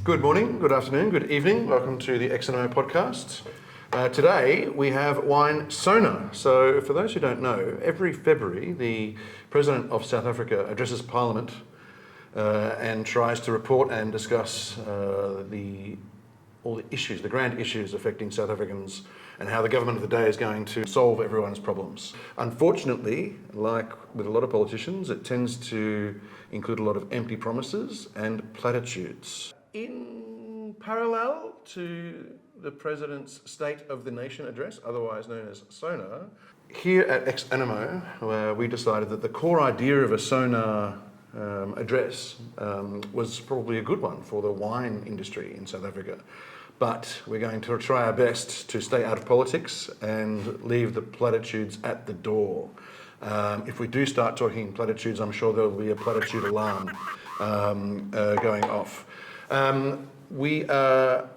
Good morning, good afternoon, good evening. Welcome to the Animo podcast. Today we have Wine SONA. So for those who don't know, every February the President of South Africa addresses Parliament and tries to report and discuss all the issues, the grand issues affecting South Africans and how the government of the day is going to solve everyone's problems. Unfortunately, like with a lot of politicians, it tends to include a lot of empty promises and platitudes. In parallel to the President's State of the Nation address, otherwise known as SONA, here at Animo, we decided that the core idea of a SONA address was probably a good one for the wine industry in South Africa. But we're going to try our best to stay out of politics and leave the platitudes at the door. If we do start talking platitudes, I'm sure there will be a platitude alarm going off. We are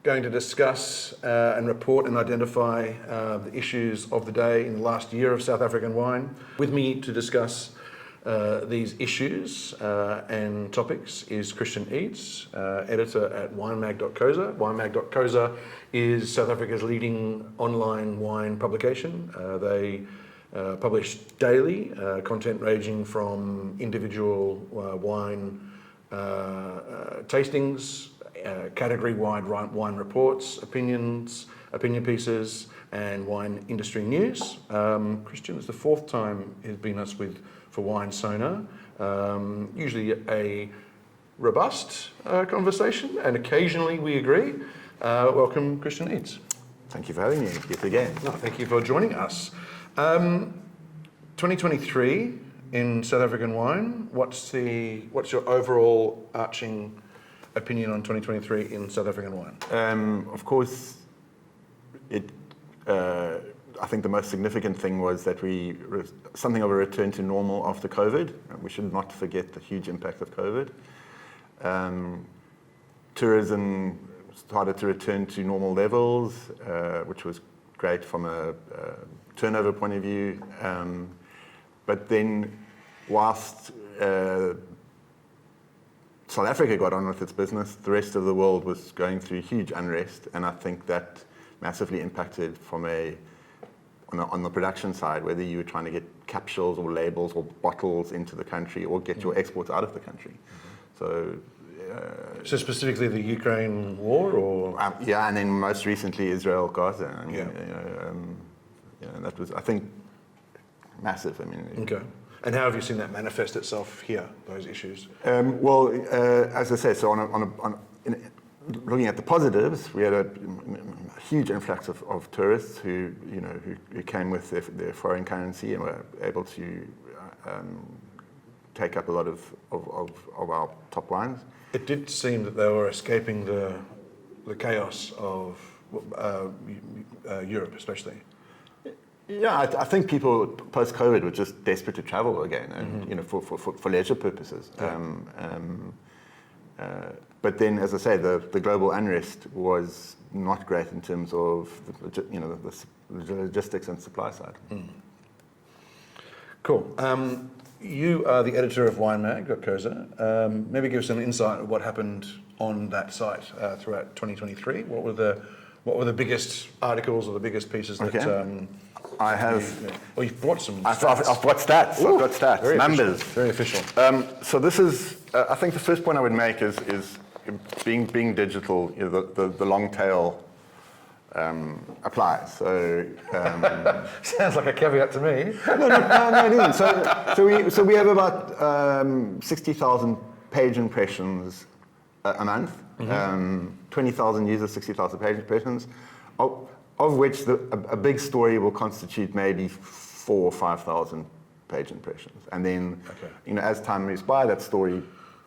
going to discuss and report and identify the issues of the day in the last year of South African wine. With me to discuss these issues and topics is Christian Eedes, editor at winemakers.co.za. Winemakers.co.za is South Africa's leading online wine publication. They publish daily content ranging from individual wine tastings, category-wide wine reports, opinion pieces, and wine industry news. Christian, it's the fourth time he's been us for Wine SONA. Usually a robust conversation, and occasionally we agree. Welcome, Christian Eedes. Thank you for having me yet again. No, thank you for joining us. 2023 in South African wine. What's your overall arching opinion on 2023 in South African wine? Of course, I think the most significant thing was that something of a return to normal after COVID. We should not forget the huge impact of COVID. Tourism started to return to normal levels, which was great from a turnover point of view. But then, whilst South Africa got on with its business, the rest of the world was going through huge unrest, and I think that massively impacted on the production side, whether you were trying to get capsules or labels or bottles into the country or get your exports out of the country. So specifically the Ukraine war, or yeah, and then most recently Israel, Gaza. I mean, that was, I think, massive. I mean, okay. And how have you seen that manifest itself here? Those issues. As I say, so looking at the positives, we had a huge influx of tourists who came with their foreign currency and were able to take up a lot of our top wines. It did seem that they were escaping the chaos of Europe, especially. Yeah, I think people post-COVID were just desperate to travel again, and for leisure purposes. But then, as I say, the global unrest was not great in terms of the logistics and supply side. Cool. You are the editor of winemag.co.za. Maybe give us an insight of what happened on that site throughout 2023. What were the biggest articles or the biggest pieces that? Okay. I have. You've brought some. I've brought stats. Ooh, I've got stats, very numbers. Official. Very official. So this is. I think the first point I would make is being digital. The long tail applies. So sounds like a caveat to me. No, it isn't. So we have about 60,000 page impressions a month. 20,000 users, 60,000 page impressions. Of which a big story will constitute maybe 4,000 or 5,000 page impressions, and then as time moves by, that story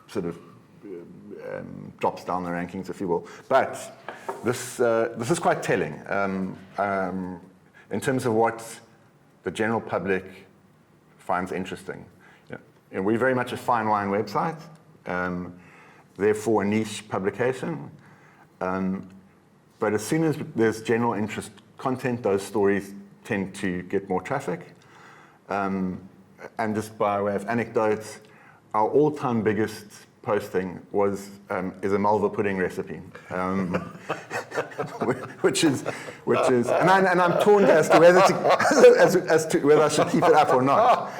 sort of drops down the rankings, if you will. But this is quite telling in terms of what the general public finds interesting. We're very much a fine wine website, therefore a niche publication. But as soon as there's general interest content, those stories tend to get more traffic. And just by way of anecdotes, our all-time biggest posting is a Malva pudding recipe, which is, and I'm torn as to whether as to whether I should keep it up or not.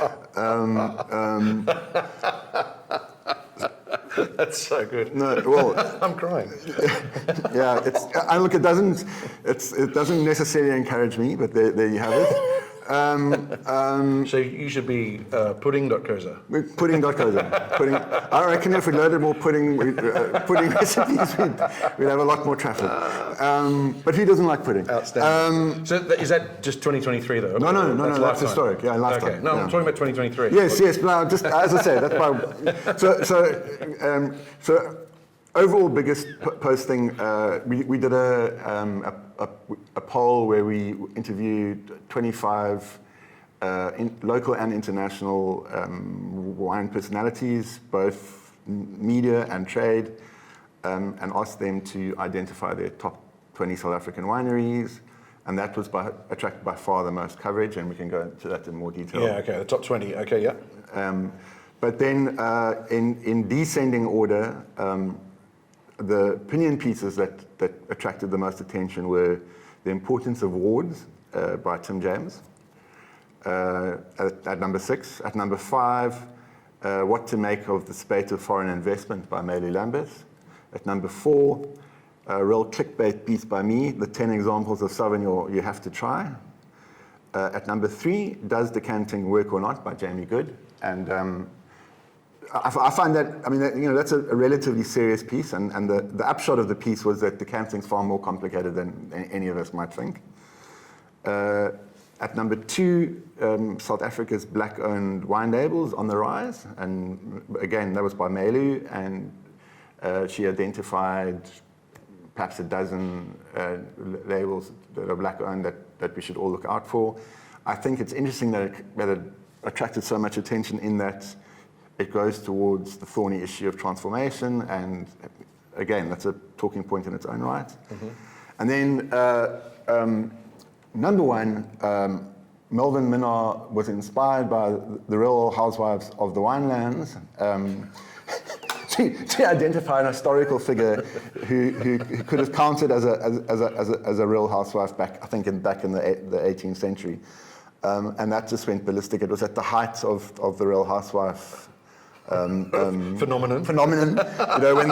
That's so good. No, well, I'm crying. yeah, look, it doesn't necessarily encourage me, but there you have it. So you should be pudding.coza. Pudding. I reckon if we loaded more pudding recipes, we'd have a lot more traffic. But who doesn't like pudding? Outstanding. So is that just 2023 though? No, that's historic. Yeah, lifetime. Okay. No, yeah. I'm talking about 2023. Yes, but just as I said, that's why. So overall biggest posting. We did a poll where we interviewed 25 local and international wine personalities, both media and trade, and asked them to identify their top 20 South African wineries, and that was attracted by far the most coverage, and we can go into that in more detail. Yeah, okay, the top 20, okay, yeah. But then in descending order, the opinion pieces that attracted the most attention were The Importance of Wards by Tim James at number 6. At number 5, What to Make of the Spate of Foreign Investment by Meili Lambeth. At number 4, a real clickbait piece by me, The 10 Examples of Sauvignon You Have to Try. At number 3, Does Decanting Work or Not by Jamie Good. And I find that, I mean, that's a relatively serious piece, and the upshot of the piece was that decanting's far more complicated than any of us might think. At number 2, South Africa's black-owned wine labels on the rise, and again, that was by Meili, and she identified perhaps a dozen labels that are black-owned that we should all look out for. I think it's interesting that it attracted so much attention in that it goes towards the thorny issue of transformation, and again, that's a talking point in its own right. Mm-hmm. And then number 1, Melvin Minnar was inspired by the Real Housewives of the Winelands to identify an historical figure who could have counted as a real housewife back in the 18th century. And that just went ballistic. It was at the height of the Real Housewife phenomenon. You know, when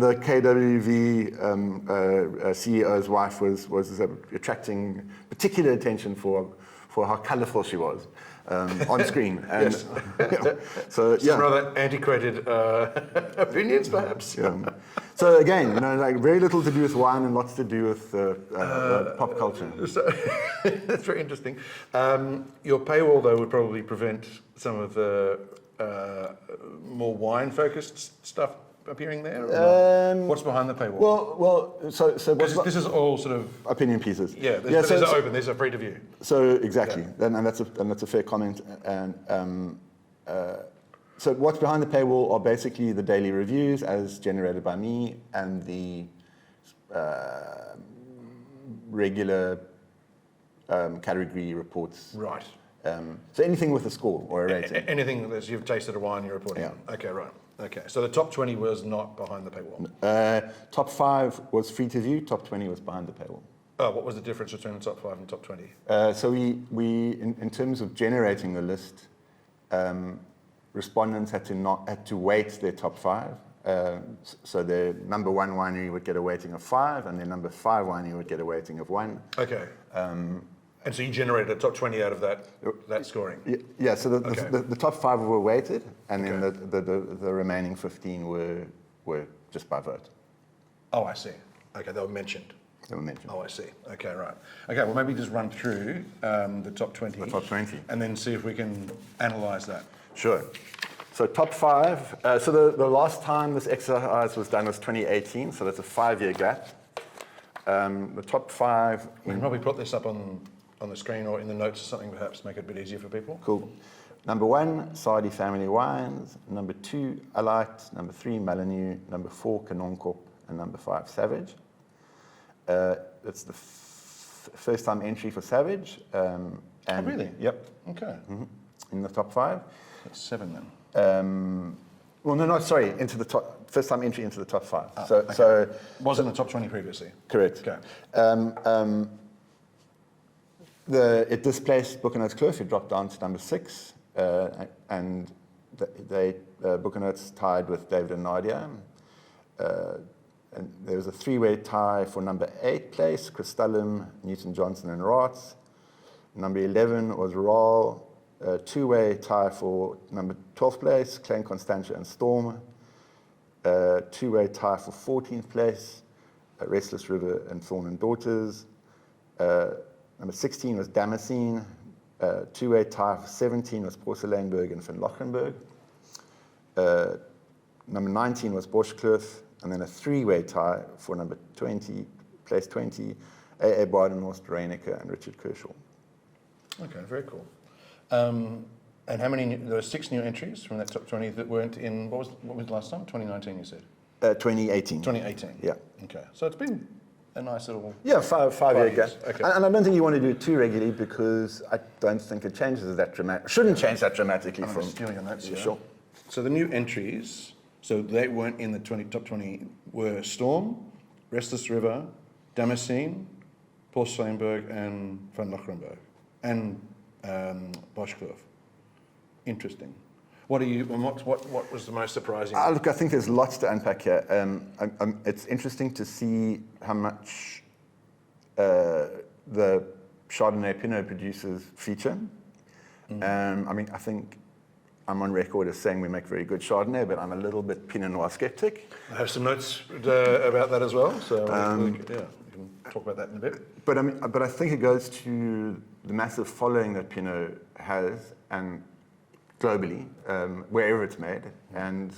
the KWV CEO's wife was attracting particular attention for how colourful she was on screen. And, yes. So some rather antiquated opinions, perhaps. Yeah. So again, like very little to do with wine and lots to do with pop culture. So that's very interesting. Your paywall, though, would probably prevent some of the more wine-focused stuff appearing there? What's behind the paywall? So this is all sort of opinion pieces. Yeah, there's open. There's a free to view. So exactly, yeah. and that's a fair comment. And so what's behind the paywall are basically the daily reviews as generated by me and the regular category reports. Right. So anything with a score or a rating. Anything that you've tasted a wine you're reporting on. Okay, right. Okay, so the top 20 was not behind the paywall. Top 5 was free to view. Top 20 was behind the paywall. Oh, what was the difference between the top 5 and top 20? So we in terms of generating the list, respondents had to weight their top 5. So their number 1 winery would get a weighting of 5, and their number 5 winery would get a weighting of 1. Okay. And so you generated a top 20 out of that scoring? Yeah, so the top 5 were weighted, and then the remaining 15 were just by vote. Oh, I see. Okay, they were mentioned. Oh, I see. Okay, right. Okay, well, maybe just run through the top 20. The top 20. And then see if we can analyse that. Sure. So top 5. So the last time this exercise was done was 2018, so that's a 5-year gap. The top 5... We can probably put this up on the screen or in the notes or something, perhaps, make it a bit easier for people. Cool. Number 1, Sadi Family Wines. Number 2, Alite. Number 3, Malinu. Number 4, Kanonkop. And number 5, Savage. It's the first time entry for Savage. And really? Yep. Okay. Mm-hmm. In the top 5. That's 7 then. Well, no, sorry, into the top, first time entry into the top 5. So Was in the top 20 previously. correct. Okay. It displaced Buchanan's Clarke, it dropped down to number 6, and Buchanan's tied with David and Nadia. And there was a 3-way tie for number 8 place, Crystallum, Newton Johnson and Raats. Number 11 was Raal. 2-way tie for number 12th place, Klein Constantia and Storm. 2-way tie for 14th place, Restless River and Thorn and Daughters. Number 16 was Damascene. 2-way tie for 17 was Porcelainberg and Van Lochenberg. Number 19 was Boschkloof, and then a 3-way tie for number 20, place 20, A.A. Badenhorst, Reinecker, and Richard Kershaw. Okay, very cool. And how many? There were 6 new entries from that top 20 that weren't in. What was the last time? 2019, you said. 2018. 2018. Yeah. Okay, so it's been a nice little. Yeah, five-year gap. years. Okay. And I don't think you want to do it too regularly because I don't think it changes that dramatically. Shouldn't change that dramatically I'm from. just stealing your notes here. Sure. So the new entries, so they weren't in the top 20, were Storm, Restless River, Damascene, Porcelainberg, and Van Lochenberg, and Boschkloof. Interesting. What was the most surprising? Look, I think there's lots to unpack here. It's interesting to see how much the Chardonnay Pinot producers feature. I mean, I think I'm on record as saying we make very good Chardonnay, but I'm a little bit Pinot Noir skeptic. I have some notes about that as well, so we can talk about that in a bit. But I think it goes to the massive following that Pinot has, and globally, wherever it's made, and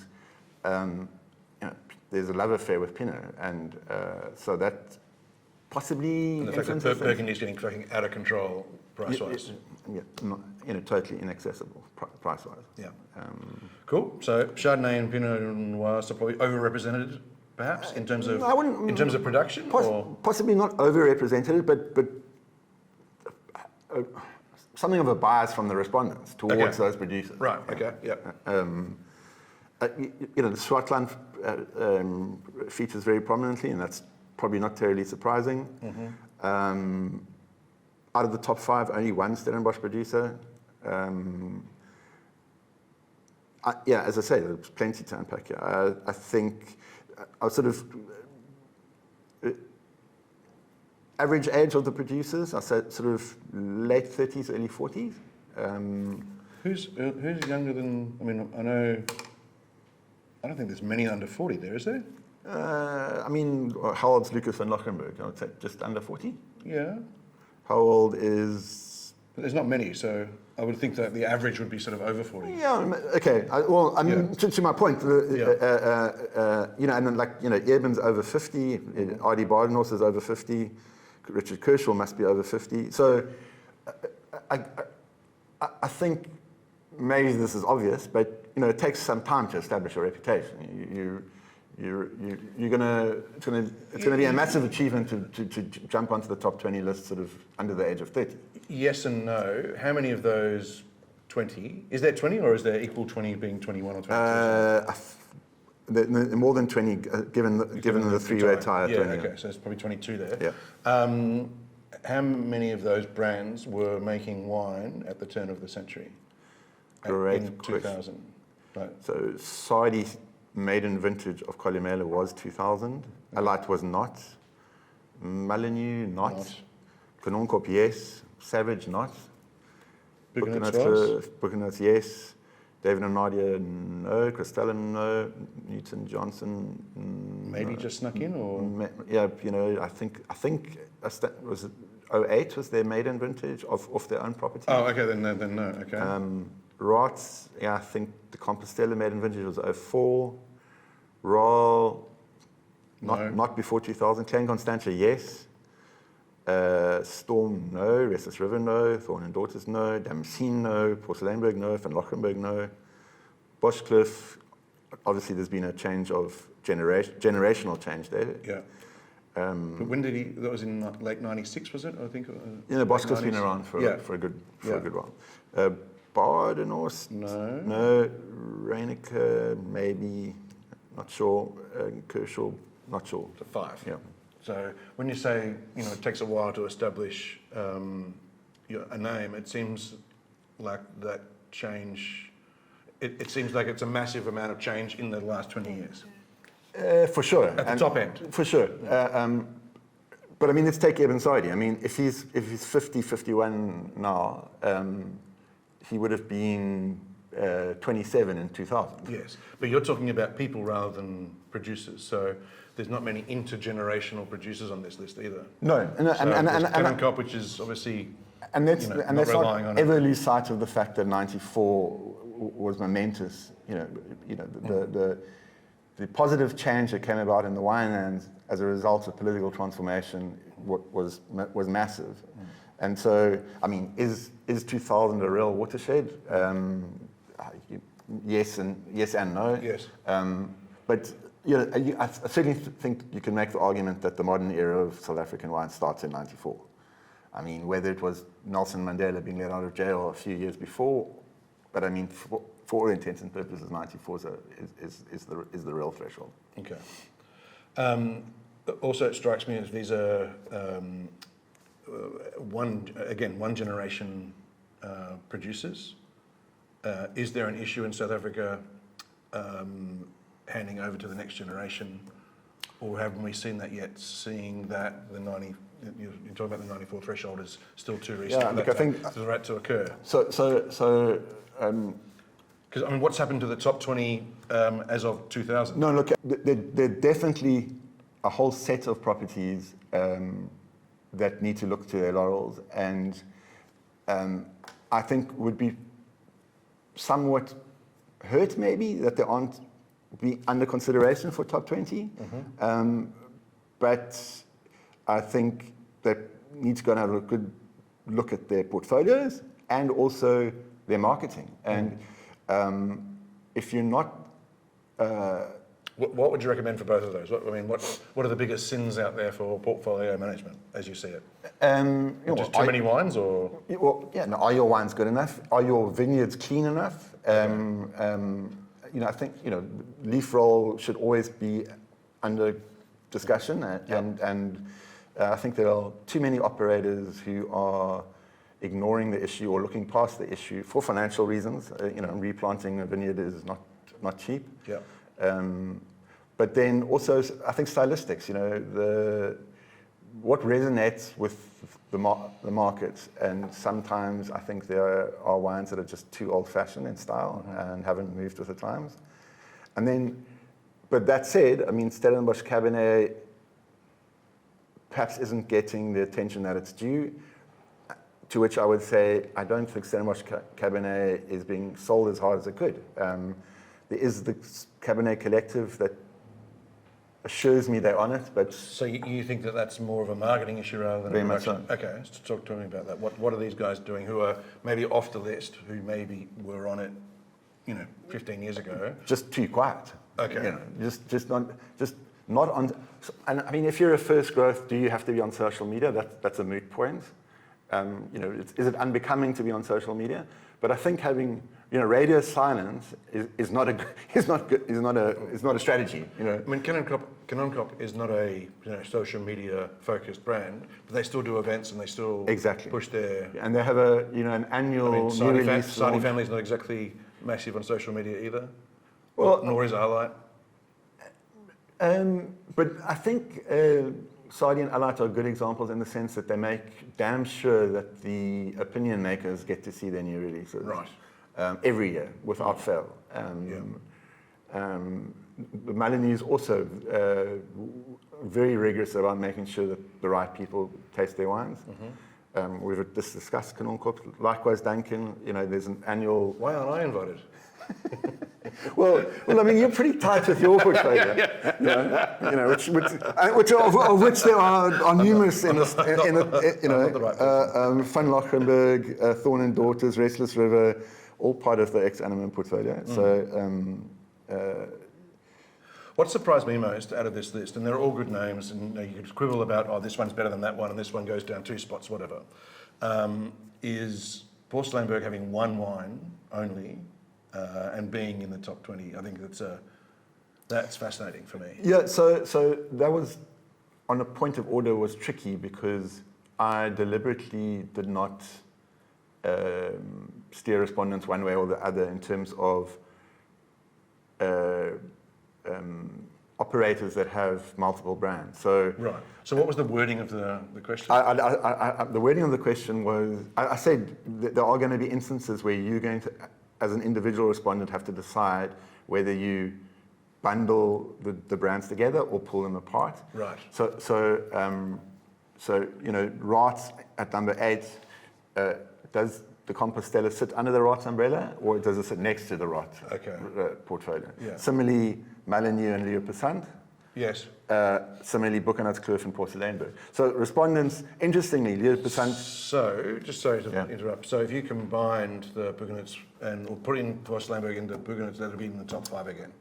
there's a love affair with Pinot, and so that possibly. And the fact that Burgundy's getting fucking out of control price-wise. Yeah, totally inaccessible price-wise. Yeah. Cool. So Chardonnay and Pinot Noir are probably overrepresented, perhaps, in terms of production, or possibly not overrepresented, but something of a bias from the respondents towards those producers. Right. Okay. Yeah. The Swartland features very prominently, and that's probably not terribly surprising. Out of the top 5, only one Stellenbosch producer. As I say, there's plenty to unpack here. I think I sort of average age of the producers, I said sort of late 30s, early 40s. Who's younger than? I mean, I don't think there's many under 40 there, is there? I mean, how old's Lucas van Lochenberg? I would say just under 40. Yeah. How old is? But there's not many, so I would think that the average would be sort of over 40. Yeah. Okay. To my point, and then Eben's over 50. R.D. Badenhorst is over 50. Richard Kershaw must be over 50. So I think maybe this is obvious, but it takes some time to establish a reputation. It's gonna be a massive achievement to jump onto the top 20 list sort of under the age of 30. Yes and no. How many of those 20? Is there 20, or is there equal 20 being 21 or 22? More than 20, given the 3-way tie. Yeah, okay, so it's probably 22 there. Yeah. How many of those brands were making wine at the turn of the century? In 2000. Right. So Sardi's maiden vintage of Columella was 2000. Alite was not. Molyneux, not. Canoncorp, yes. Savage, not. Buchanan's, yes. David and Nadia, no. Crystallum, no. Newton Johnson, maybe no. Just snuck in, or I think was it 08 was their maiden vintage off their own property. Oh, okay, then no, okay. Raats, I think the Compostela maiden vintage was 04. Raal, not before 2000. Klein Constantia, yes. Storm, no. Restless River, no. Thorn and Daughters, no. Damascene, no. Porcelainberg, no. Van Lochenberg, no. Boschkloof, obviously there's been a change of generational change there. Yeah. But when did he? That was in late '96, was it? I think. Boschkloof's been around for a good while. Badenos? No. Reinecker, maybe. Not sure. Kershaw, not sure. So 5. Yeah. So when you say, it takes a while to establish a name, it seems like that change, it seems like it's a massive amount of change in the last 20 years. For sure. At the top end. For sure. But I mean, let's take Ibn Saudi. I mean, if he's 50, 51 now, he would have been 27 in 2000. Yes, but you're talking about people rather than producers, so there's not many intergenerational producers on this list either. No, and Cop, which is obviously and let's relying not on ever lose sight of the fact that '94 was momentous. The positive change that came about in the winelands as a result of political transformation was massive. And so, I mean, is 2000 a real watershed? Yes and no. Yes. But I certainly think you can make the argument that the modern era of South African wine starts in '94. I mean, whether it was Nelson Mandela being let out of jail a few years before, but I mean, for all intents and purposes, '94 is the real threshold. Okay. Also, it strikes me as these are one generation producers. Is there an issue in South Africa handing over to the next generation, or haven't we seen that yet? Seeing that you're talking about the '94 threshold is still too recent for that to occur. Because I mean, what's happened to the top 20 as of 2000? No, look, there definitely a whole set of properties that need to look to their laurels, and I think would be somewhat hurt maybe that they aren't be under consideration for top 20. But I think they need to go and have a good look at their portfolios and also their marketing. And if you're not... What would you recommend for both of those? What are the biggest sins out there for portfolio management, as you see it? Just too many wines, or? Well, yeah. No, are your wines good enough? Are your vineyards clean enough? I think leaf roll should always be under discussion, and I think there are too many operators who are ignoring the issue or looking past the issue for financial reasons. Replanting a vineyard is not cheap. Yeah. But then also, I think stylistics. What resonates with the market, and sometimes I think there are wines that are just too old-fashioned in style and haven't moved with the times. And then, but that said, I mean, Stellenbosch Cabernet perhaps isn't getting the attention that it's due. To which I would say, I don't think Stellenbosch Cabernet is being sold as hard as it could. There is the Cabernet Collective that assures me they're on it, but... So you think that that's more of a marketing issue rather than very a much production? so. Okay, so talk to me about that. What are these guys doing who are maybe off the list, who maybe were on it, 15 years ago? Just too quiet. Okay. Just not on... And I mean, if you're a first growth, do you have to be on social media? That's a moot point. Is it unbecoming to be on social media? But I think having radio silence is not a strategy. I mean, Canon Cop is not a social media focused brand, but they still do events and they still push their... And they have an annual new release. Saudi family is not exactly massive on social media either. Well, nor is Allight. But I think Saudi and Allight are good examples in the sense that they make damn sure that the opinion makers get to see their new releases. Right. Every year, without fail. The Malini is also very rigorous about making sure that the right people taste their wines. We've just discussed Canon Corp. Likewise, Duncan. There's an annual... Why aren't I invited? Well, I mean, you're pretty tight with your portfolio, of which there are numerous in Van Lochenberg, Thorn and Daughters, Restless River, all part of the ex-Animo portfolio. So, what surprised me most out of this list, and they're all good names, and you could quibble about, this one's better than that one, and this one goes down 2 spots, whatever, is Porcellainberg having one wine only and being in the top 20, I think that's fascinating for me. Yeah, so that was, on a point of order, was tricky because I deliberately did not steer respondents one way or the other in terms of operators that have multiple brands. So Right. So what was the wording of the question? the wording of the question was, I said that there are going to be instances where you're going to, as an individual respondent, have to decide whether you bundle the brands together or pull them apart. Right. So Rats at number 8, does the Compostela sit under the Rats umbrella, or does it sit next to the Rats portfolio? Yeah. Similarly, Malinieu and Leo Passant. Yes. Similarly, Buchanan's Kloof and Porcellainberg. So respondents, interestingly, Leo Passant. So, just sorry to interrupt. So if you combined the Buchanan's or put in Porcellainberg into Buchanan's, that would be in the top 5 again?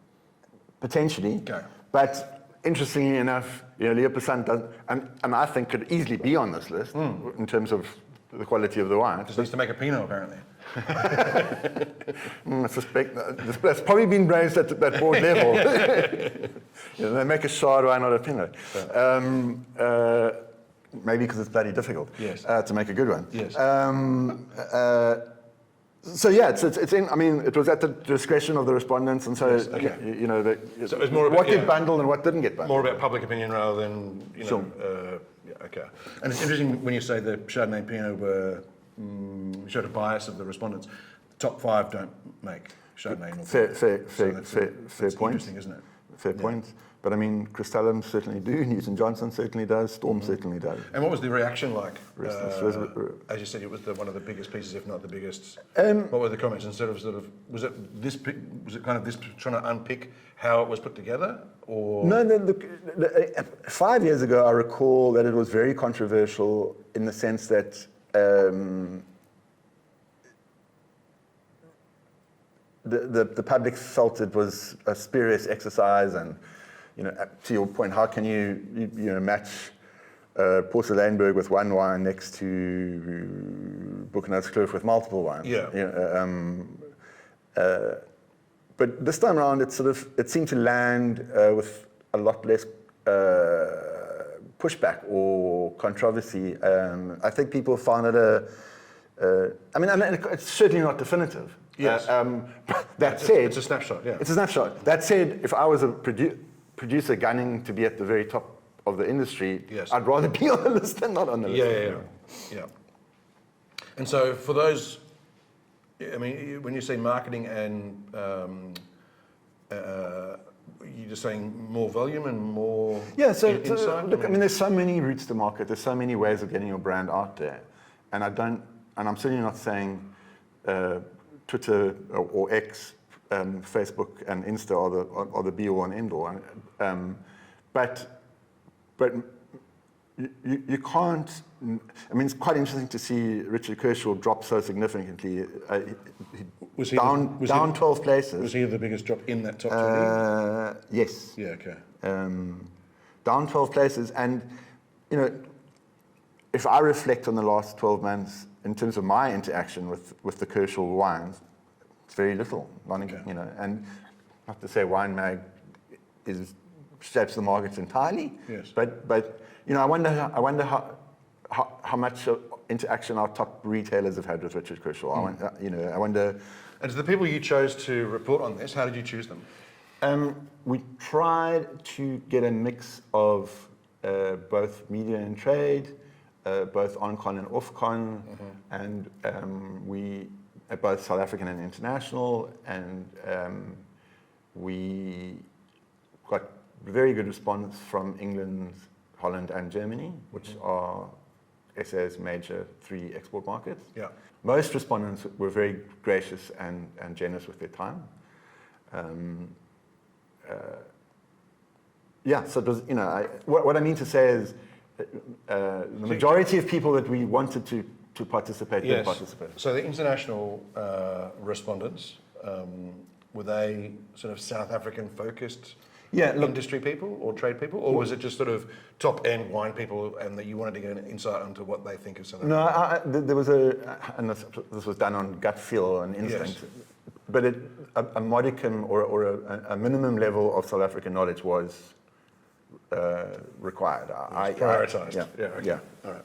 Potentially. Okay. But interestingly enough, Leo Passant does, and I think could easily be on this list in terms of the quality of the wine. Just needs to make a Pinot, apparently. I suspect that's probably been raised at that board level. They make a Chard wine, not a Pinot. Maybe because it's bloody difficult to make a good one. Yes. So yeah, it's in. I mean, it was at the discretion of the respondents, and so So it was more what about, did bundle and what didn't get bundled. more about public opinion rather than okay. And it's interesting when you say the Chardonnay and Pinot were showed a bias of the respondents. The top 5 don't make Chardonnay. Nor Fair point. Interesting, isn't it? Fair point. But I mean, Cristallum certainly do. Newton Johnson certainly does. Storm certainly does. And what was the reaction like? As you said, it was one of the biggest pieces, if not the biggest. What were the comments? Instead of was it kind of this trying to unpick how it was put together, or No. 5 years ago, I recall that it was very controversial in the sense that the public felt it was a spurious exercise, and to your point, how can you match Porcellainberg with one wine next to Buchanan's Kloof with multiple wines? But this time around, it seemed to land with a lot less pushback or controversy. I think people found it I mean, it's certainly not definitive. Yes. That said, it's a snapshot. Yeah. it's a snapshot. That said, if I was a producer gunning to be at the very top of the industry, I'd rather be on the list than not on the list. Yeah. And so for those, I mean, when you say marketing and you're just saying more volume and more insight? Look, I mean, there's so many routes to market. There's so many ways of getting your brand out there. And I'm certainly not saying Twitter or X, Facebook and Insta are the be all and end all. But you can't. I mean, it's quite interesting to see Richard Kershaw drop so significantly. Was he down 12 places. Was he the biggest drop in that top 20? Yes. Yeah. Okay. Down 12 places, and if I reflect on the last 12 months in terms of my interaction with the Kershaw wines, it's very little. And not to say Wine Mag shapes the market entirely. Yes. But I wonder how much interaction our top retailers have had with Richard Kershaw. I wonder. And to the people you chose to report on this, how did you choose them? We tried to get a mix of both media and trade, both on-con and off-con, and we both South African and international, and we got very good response from England, Holland, and Germany, which are SA's major 3 export markets. Yeah. Most respondents were very gracious and generous with their time. So it was, what I mean to say is the majority of people that we wanted to participate did participate. So the international respondents, were they sort of South African focused Yeah, look, industry people or trade people, or was it just sort of top-end wine people and that you wanted to get an insight into what they think of South Africa? no, there was and this was done on gut feel and instinct, Yes. but a modicum or a minimum level of South African knowledge was required. Prioritised. Yeah, Okay. yeah. All right.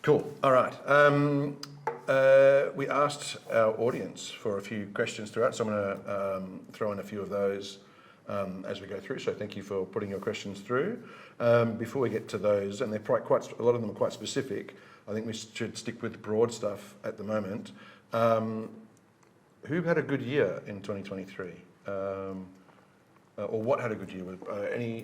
Cool. All right. We asked our audience for a few questions throughout, so I'm going to throw in a few of those as we go through. So thank you for putting your questions through. Before we get to those, and they're quite a lot of them are quite specific. I think we should stick with broad stuff at the moment. Who had a good year in 2023? Or what had a good year?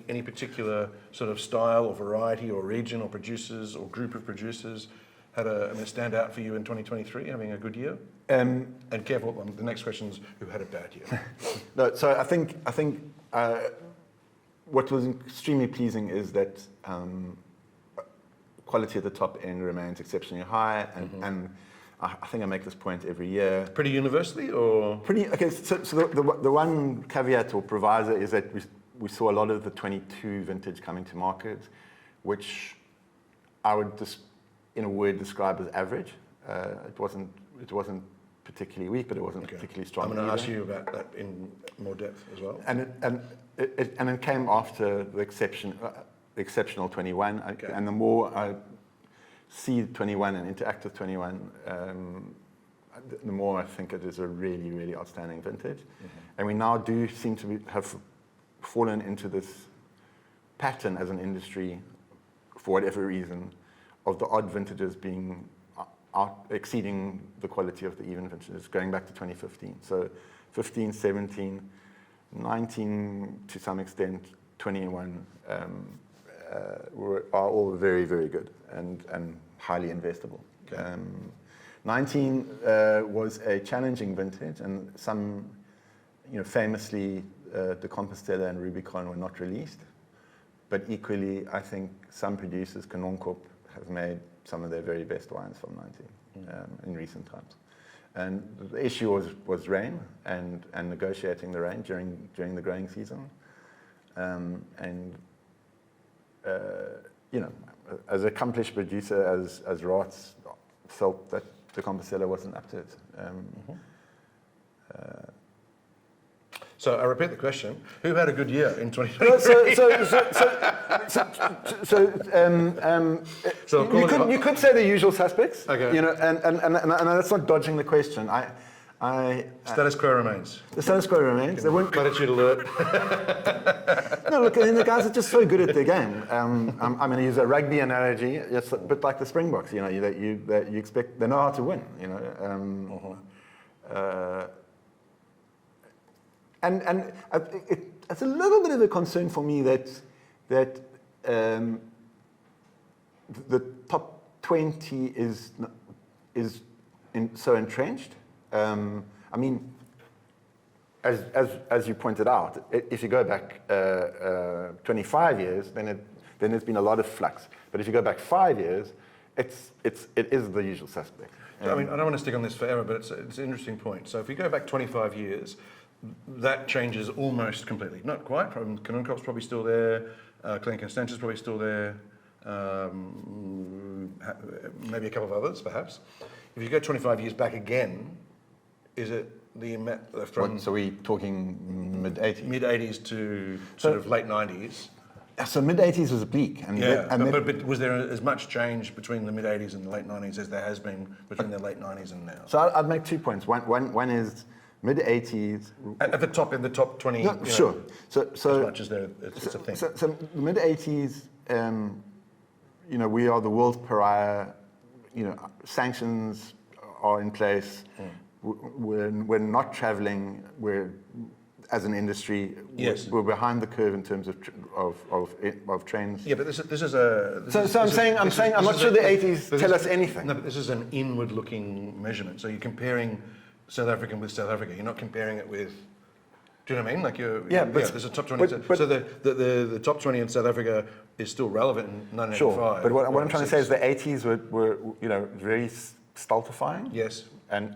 Any particular sort of style or variety or region or producers or group of producers had stand out for you in 2023, having a good year? And careful, the next question is who had a bad year? No, so I think what was extremely pleasing is that quality at the top end remains exceptionally high, and I think I make this point every year. Pretty universally, or? Okay, so the one caveat or proviso is that we saw a lot of the 22 vintage coming to market, which I would just, in a word, describe as average. It wasn't particularly weak, but it wasn't particularly strong. I'm going to ask you about that in more depth as well. And it came after the exceptional 21, and the more I see 21 and interact with 21, the more I think it is a really, really outstanding vintage. And we now do seem to have fallen into this pattern as an industry, for whatever reason, of the odd vintages being exceeding the quality of the even vintages, going back to 2015. So 15, 17, 19 to some extent, 21 are all very, very good and highly investable. 19 was a challenging vintage, and some, famously, the Compostela and Rubicon were not released. But equally, I think some producers, Canoncorp, have made some of their very best wines from 19 in recent times. And the issue was rain and negotiating the rain during the growing season. As an accomplished producer, as Raats, felt that the Compostela wasn't up to it. So I repeat the question: who had a good year in 2023? You could say the usual suspects. Okay. And that's not dodging the question. Status quo remains. The status quo remains. They weren't. Latitude alert. No, look, I mean, the guys are just so good at their game. I'm going to use a rugby analogy. It's a bit like the Springboks. You expect they know how to win. And it's a little bit of a concern for me that the top 20 is so entrenched. I mean, as you pointed out, if you go back 25 years, then there's been a lot of flux. But if you go back 5 years, it is the usual suspect. I mean, I don't want to stick on this forever, but it's an interesting point. So if we go back 25 years, that changes almost completely. Not quite. Canoncorp's probably still there. Clarke and Stanch's probably still there. Maybe a couple of others, perhaps. If you go 25 years back again, is it the from? So we talking mid-80s? Mid-80s to sort of late 90s. So mid-80s was bleak. But was there as much change between the mid-80s and the late 90s as there has been between the late 90s and now? So I'd make 2 points. One is mid-80s. At the top, in the top 20. No, sure. So as much as it's a thing. So the mid-80s, we are the world's pariah. Sanctions are in place. We're not traveling. As an industry, yes, we're behind the curve in terms of trends. Yeah, but this is a. I'm not sure the 80s tell us anything. No, but this is an inward-looking measurement. So you're comparing South African with South Africa. You're not comparing it with. Do you know what I mean? There's a top 20. So the top 20 in South Africa is still relevant in 1995. Sure, but what I'm trying to say is the 80s were very stultifying. Yes. And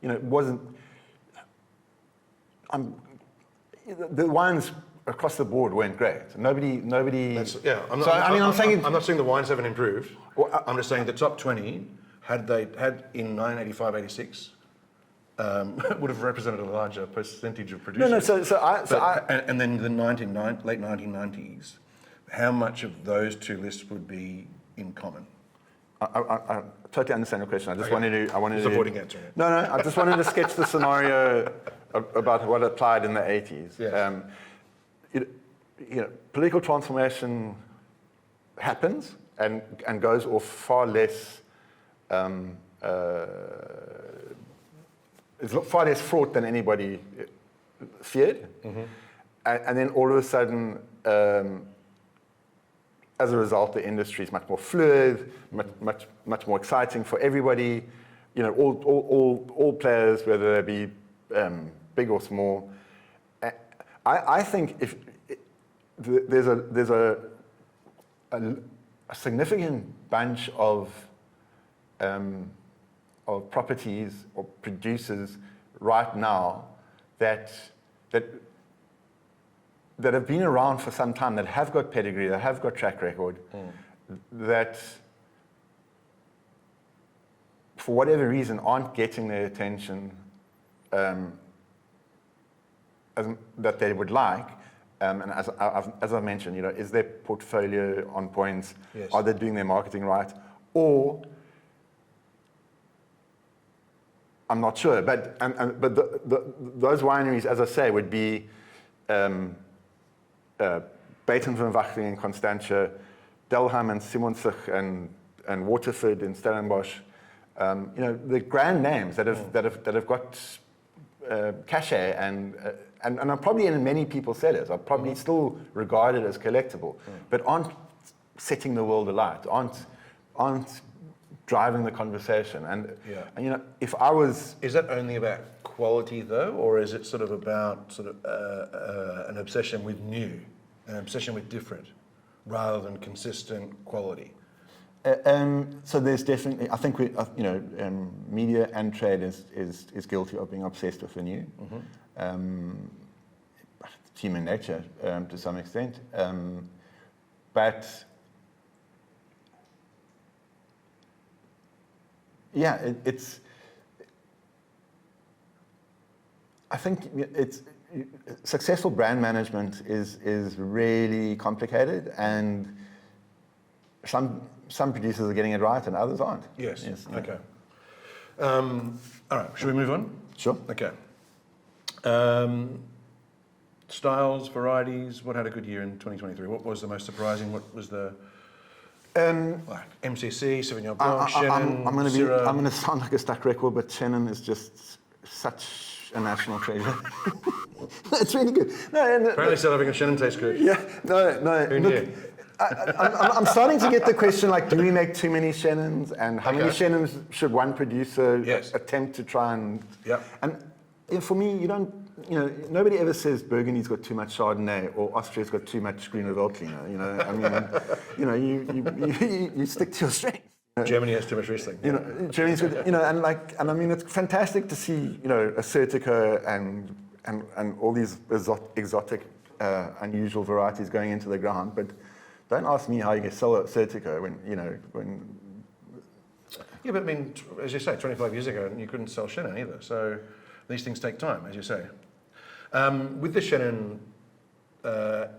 it wasn't. the wines across the board weren't great. Nobody. I'm not saying the wines haven't improved. Well, I'm just saying the top 20 had in 1985, 86. Would have represented a larger percentage of producers. And then the late 1990s, how much of those two lists would be in common? I totally understand your question. I just wanted to. Avoiding answering it. No. I just wanted to sketch the scenario about what applied in the 80s. Yes. Political transformation happens and goes off far less. It's far less fraught than anybody feared, and then all of a sudden, as a result, the industry is much more fluid, much more exciting for everybody. All players, whether they be big or small. I think if there's a significant bunch of properties or producers right now that have been around for some time, that have got pedigree, that have got track record, that for whatever reason aren't getting the attention that they would like. And as I mentioned, is their portfolio on point? Yes. Are they doing their marketing right? Or I'm not sure, but those wineries, as I say, would be Baton van Wachting in Constantia, Delham and Simonsich and Waterford in Stellenbosch. The grand names that have got cachet and are probably in many people's cellars, are probably still regarded as collectible, but aren't setting the world alight, aren't driving the conversation. And if I was... Is that only about quality though, or is it sort of about an obsession with new, an obsession with different, rather than consistent quality? So there's definitely, I think media and trade is guilty of being obsessed with the new. It's human nature to some extent, but yeah, it's. I think it's successful brand management is really complicated, and some producers are getting it right and others aren't. Yes. Okay. All right. Should we move on? Sure. Okay. Styles, varieties. What had a good year in 2023? What was the most surprising? What was the MCC, Sauvignon Blanc, Chenin, I'm Syrah? going to sound like a stuck record, but Chenin is just such a national treasure. It's really good. Apparently, still having a Chenin tastes good. Yeah. No. Who knew? I'm starting to get the question, like, do we make too many Chenins, and how many Chenins should one producer attempt to try and... Yeah. And for me, nobody ever says Burgundy's got too much Chardonnay or Austria's got too much Grüner Veltliner. You stick to your strengths. Germany has too much Riesling. Germany's good. It's fantastic to see, a Certico and all these exotic, unusual varieties going into the ground, but don't ask me how you can sell a Certico when. Yeah, but as you say, 25 years ago, you couldn't sell Chenin either. So these things take time, as you say. With the Chenin,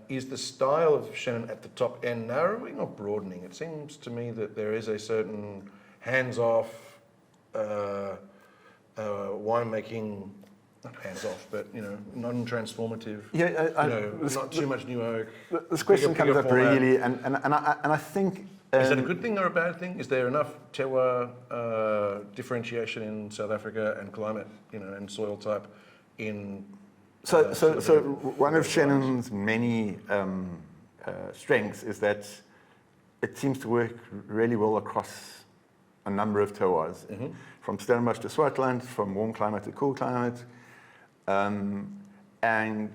is the style of Chenin at the top end narrowing or broadening? It seems to me that there is a certain hands-off winemaking. Not hands-off, but non-transformative. Yeah, not too much new oak. This question comes up regularly, and I think. Is that a good thing or a bad thing? Is there enough terroir differentiation in South Africa and climate, and soil type in? So one of Chenin's many strengths is that it seems to work really well across a number of terroirs, from Stellenbosch to Swartland, from warm climate to cool climate. And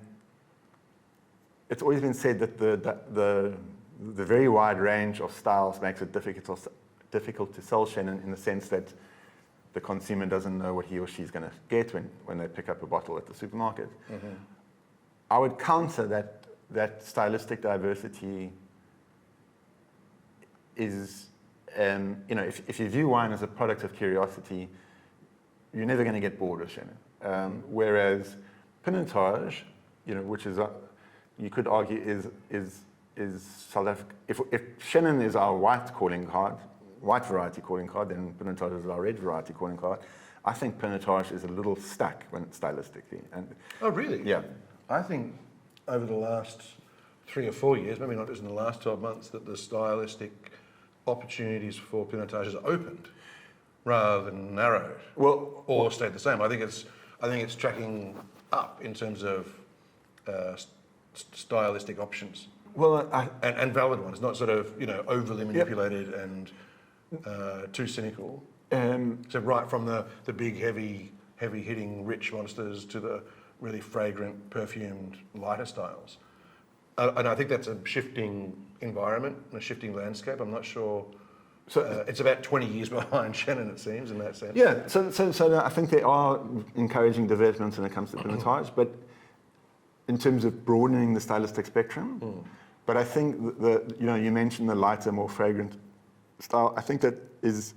it's always been said that the very wide range of styles makes it difficult to sell Chenin, in the sense that the consumer doesn't know what he or she's going to get when they pick up a bottle at the supermarket. I would counter that stylistic diversity is, if you view wine as a product of curiosity, you're never going to get bored of Chenin. Whereas Pinotage, which is, you could argue is South Africa. If Chenin is our white variety calling card, then Pinotage is our red variety calling card. I think Pinotage is a little stuck stylistically. Oh, really? Yeah. I think over the last 3 or 4 years, maybe not just in the last 12 months, that the stylistic opportunities for Pinotage has opened rather than narrowed. Or stayed the same. I think it's tracking up in terms of stylistic options. Well, and valid ones, not sort of overly manipulated and too cynical. So right from the big, heavy hitting, rich monsters to the really fragrant, perfumed, lighter styles. And I think that's a shifting environment, a shifting landscape. I'm not sure. So it's about 20 years behind Chenin, it seems, in that sense. Yeah. So I think there are encouraging developments when it comes to Pinotage, but in terms of broadening the stylistic spectrum. But I think you mentioned the lighter, more fragrant style. I think that is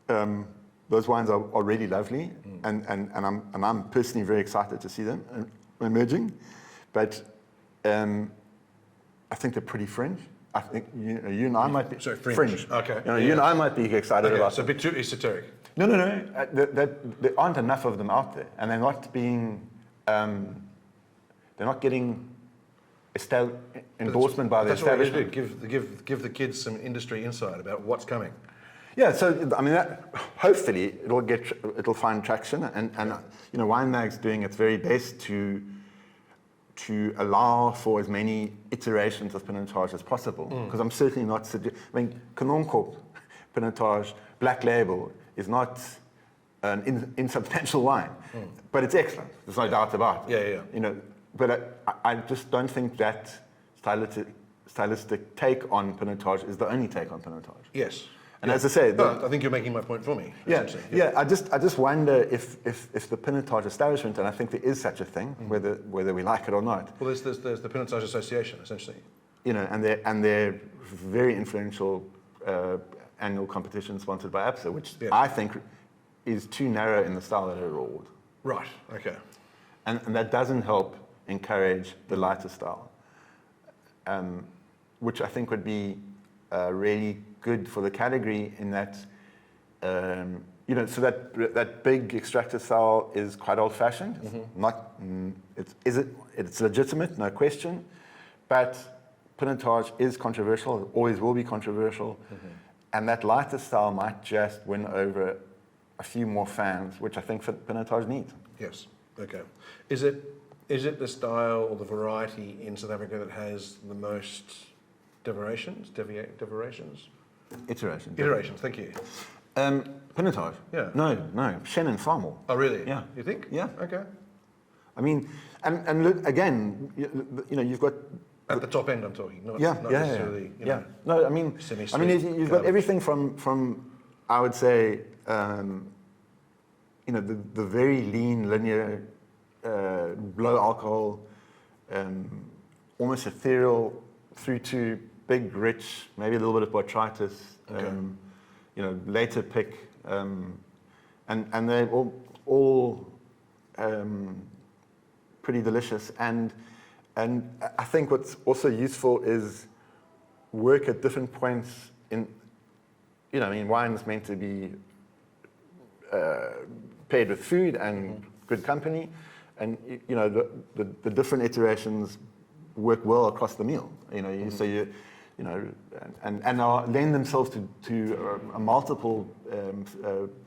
those wines are really lovely, and I'm personally very excited to see them emerging. But I think they're pretty fringe. I think you and I might be fringe. Okay. You and I might be excited about. So a bit too esoteric. No. There aren't enough of them out there, and they're not being. They're not getting endorsement by the establishment. That's what we do. Give the kids some industry insight about what's coming. Yeah, so I mean, hopefully it'll find traction, and Wine Mag's doing its very best to allow for as many iterations of Pinotage as possible. Because I'm certainly not Kanonkop Pinotage Black Label is not an insubstantial wine, but it's excellent. There's no doubt about it. Yeah. But I just don't think that stylistic take on Pinotage is the only take on Pinotage. Yes. And as I say, I think you're making my point for me. Yeah. I just wonder if the Pinotage establishment, and I think there is such a thing, whether we like it or not. Well, there's the Pinotage Association, essentially. And their very influential annual competition sponsored by APSA, which I think is too narrow in the style that it rolled. Right. Okay. And that doesn't help encourage the lighter style, which I think would be really good for the category in that, so that big extractor style is quite old-fashioned. It's legitimate, no question, but Pinotage is controversial, it always will be controversial, and that lighter style might just win over a few more fans, which I think Pinotage needs. Yes. Okay. Is it the style or the variety in South Africa that has the most Iterations. Thank you. Pinotage. Yeah. No. Chenin far more. Oh, really? Yeah. You think? Yeah. Okay. I mean, and look, again, you've got at the top end. I'm talking. Not necessarily. Yeah. No, I mean, you've got everything from I would say, the very lean, linear, low alcohol, almost ethereal, through to big, rich, maybe a little bit of botrytis, later pick, and they're all pretty delicious. And I think what's also useful is work at different points in, wine is meant to be paired with food and good company, and the different iterations work well across the meal. And lend themselves to multiple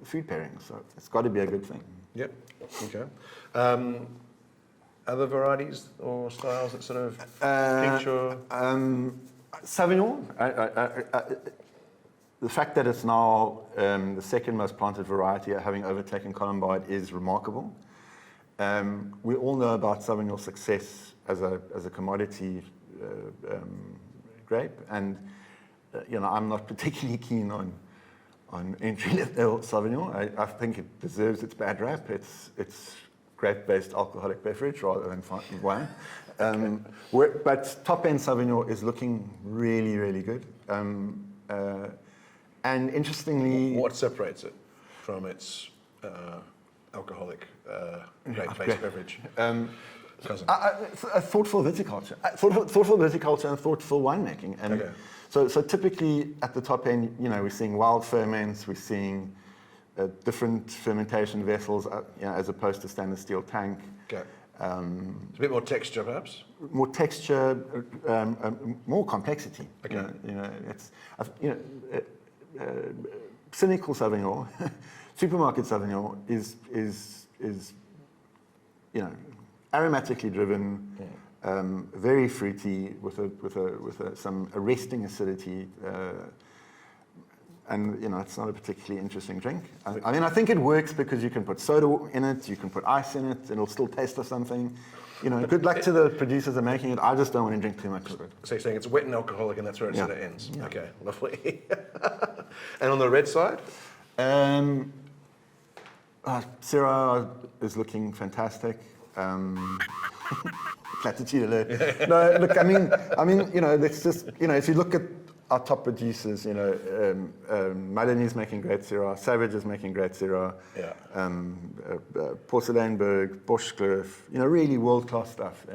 food pairings. So it's got to be a good thing. Yep. Okay. Other varieties or styles that sort of feature? Sauvignon. The fact that it's now the second most planted variety, having overtaken Colombard, is remarkable. We all know about Sauvignon's success as a commodity grape, and I'm not particularly keen on entry-level Sauvignon. I think it deserves its bad rap. It's grape-based alcoholic beverage rather than wine. But top-end Sauvignon is looking really, really good. And interestingly... What separates it from its alcoholic grape-based beverage? A thoughtful viticulture, and thoughtful winemaking. And so typically at the top end, we're seeing wild ferments, we're seeing different fermentation vessels, as opposed to stainless steel tank. Okay. It's a bit more texture, perhaps. More texture, more complexity. Okay. Cynical Sauvignon, supermarket Sauvignon is aromatically driven, very fruity with some arresting acidity, and it's not a particularly interesting drink. I think it works because you can put soda in it, you can put ice in it, and it'll still taste of something. Good luck to the producers of making it. I just don't want to drink too much of it. So you're saying it's wet and alcoholic, and that's where it sort of ends. Yeah. Okay, lovely. And on the red side? Syrah is looking fantastic. Platitude alert. No, look, I mean, let's just, if you look at our top producers, Madeleine's making great Syrah, Savage is making great Syrah, Porcelainberg, Boschkloof, really world-class stuff,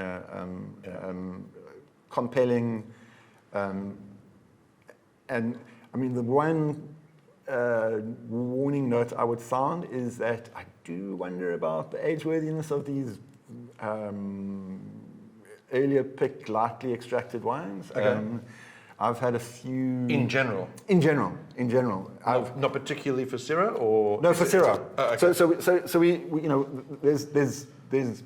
compelling, and I mean, the one warning note I would sound is that I do wonder about the age-worthiness of these earlier picked, lightly extracted wines. Okay. I've had a few... In general? In general. Not particularly for Syrah, or... No, for Syrah. Okay. So we there's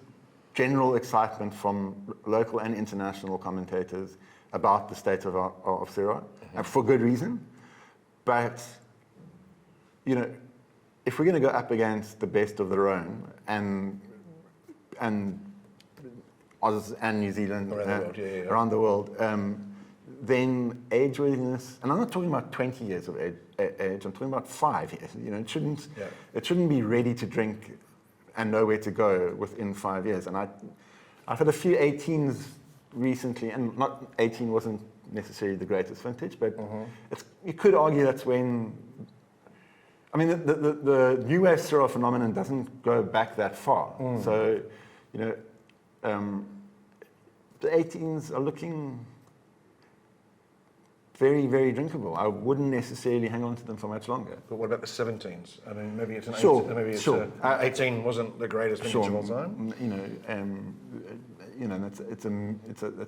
general excitement from local and international commentators about the state of Syrah, and for good reason. But, if we're going to go up against the best of the Rhone and Oz and New Zealand around the world, then age-worthiness, and I'm not talking about 20 years of age, I'm talking about 5 years. It shouldn't be ready to drink and know where to go within 5 years. And I've had a few 18s recently, and not 18 wasn't necessarily the greatest vintage, but you could argue that's when. I mean, the new wave Syrah phenomenon doesn't go back that far. So, the 18s are looking very, very drinkable. I wouldn't necessarily hang on to them for much longer. But what about the 17s? I mean, maybe it's an 18 wasn't the greatest vintage of all time.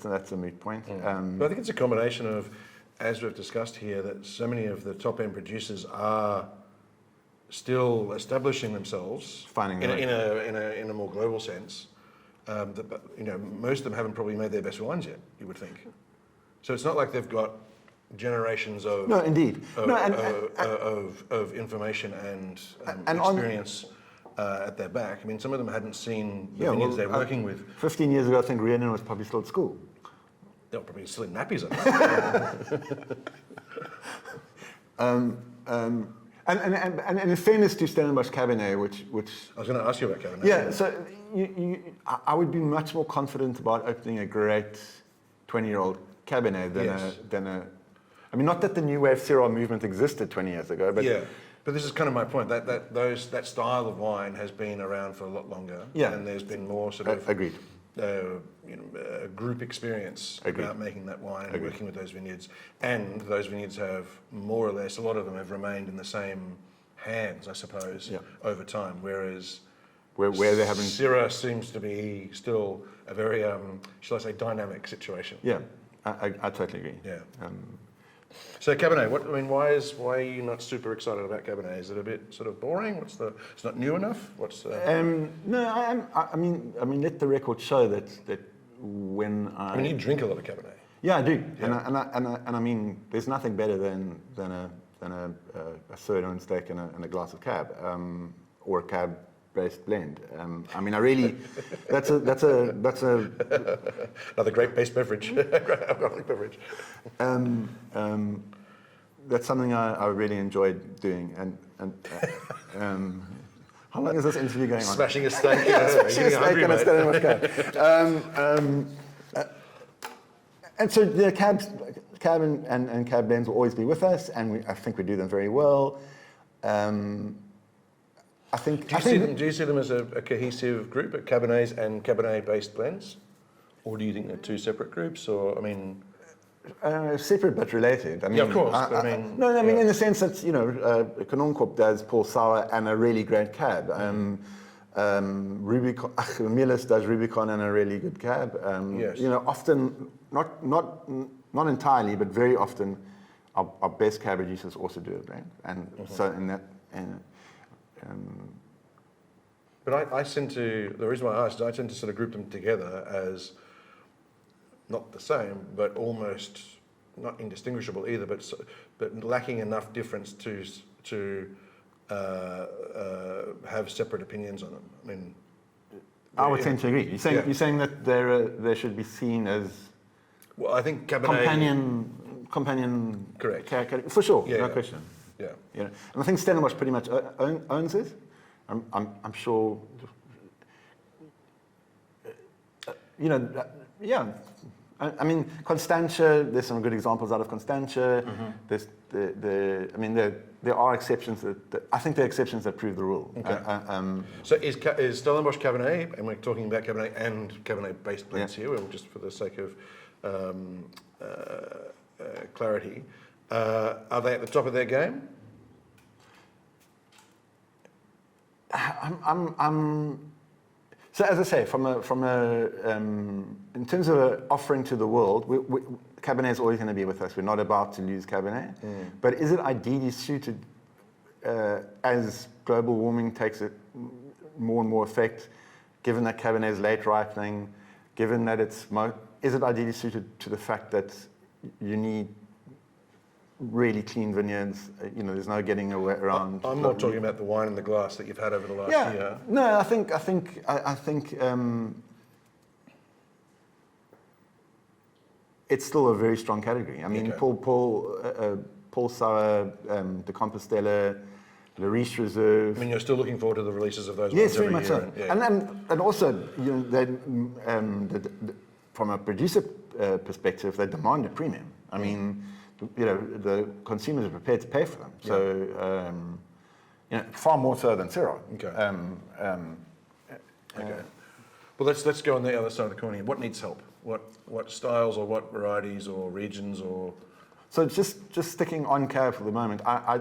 That's a moot point. But I think it's a combination of, as we've discussed here, that so many of the top end producers are still establishing themselves in a more global sense. Most of them haven't probably made their best wines yet, you would think. So it's not like they've got generations of of information and experience at their back. I mean, some of them hadn't seen the vineyards they're working with. 15 years ago, I think Rhiannon was probably still at school. They were probably still in nappies. And in fairness to Stellenbosch Cabernet, which I was going to ask you about Cabernet. Yeah, so I would be much more confident about opening a great 20-year-old Cabernet than a. I mean, not that the new wave Syrah movement existed 20 years ago, but but this is kind of my point. That style of wine has been around for a lot longer. Yeah, and there's been more sort of agreed. Group experience about making that wine and working with those vineyards, and those vineyards have more or less, a lot of them have remained in the same hands, I suppose, over time. Whereas where they haven't, Syrah seems to be still a very, shall I say, dynamic situation. Yeah, I totally agree. Yeah. So Cabernet, why are you not super excited about Cabernet? Is it a bit sort of boring? It's not new enough? No, I mean, let the record show that when I mean, you drink a lot of Cabernet. Yeah, I do, yeah. And I mean, there's nothing better than a sirloin steak and a glass of cab, or a cab-based blend. I mean, I really, that's a another grape-based beverage, alcoholic beverage. That's something I really enjoyed doing, and How long is this interview going on? Smashing a steak. Smashing a Getting steak hungry, and a mate. Stellenbosch cab. And so the cab and cab blends will always be with us, and I think we do them very well. I think. Do you see them as a cohesive group, at Cabernets and Cabernet-based blends, or do you think they're two separate groups? Or I mean, separate but related. I mean, yeah, of course. In the sense that Kanonkop does Paul Sour and a really great cab. Rubicon, Milas does Rubicon and a really good cab. Yes. Often not entirely, but very often, our best cab producers also do a blend, and so in that. But the reason why I asked is I tend to sort of group them together as not the same, but almost not indistinguishable either, but lacking enough difference to have separate opinions on them. I mean, I would tend to agree. You're saying that they should be seen as well, I think Cabernet companion. Correct. For sure, no question. Yeah. And I think Stellenbosch pretty much owns it. I'm sure. Yeah. I mean, Constantia. There's some good examples out of Constantia. There's there are exceptions I think there are exceptions that prove the rule. Okay. So is Stellenbosch Cabernet, and we're talking about Cabernet and Cabernet-based blends here, well, just for the sake of clarity, are they at the top of their game? So as I say, in terms of an offering to the world, Cabernet is always going to be with us. We're not about to lose Cabernet. But is it ideally suited as global warming takes more and more effect, given that Cabernet is late ripening, given that is it ideally suited to the fact that you need really clean vineyards? There's no getting around. I'm not talking about the wine in the glass that you've had over the last year. No, I think it's still a very strong category. I mean, Paul Sour, De Compostela, Le Riche Reserve. I mean, you're still looking forward to the releases of those yes, wines very every much year. So. And also, from a producer perspective, they demand a premium. I mean, the consumers are prepared to pay for them. So, far more so than Syrah. Okay. Okay. Well, let's go on the other side of the coin here. What needs help? What styles or what varieties or regions or? So just sticking on cab for the moment, I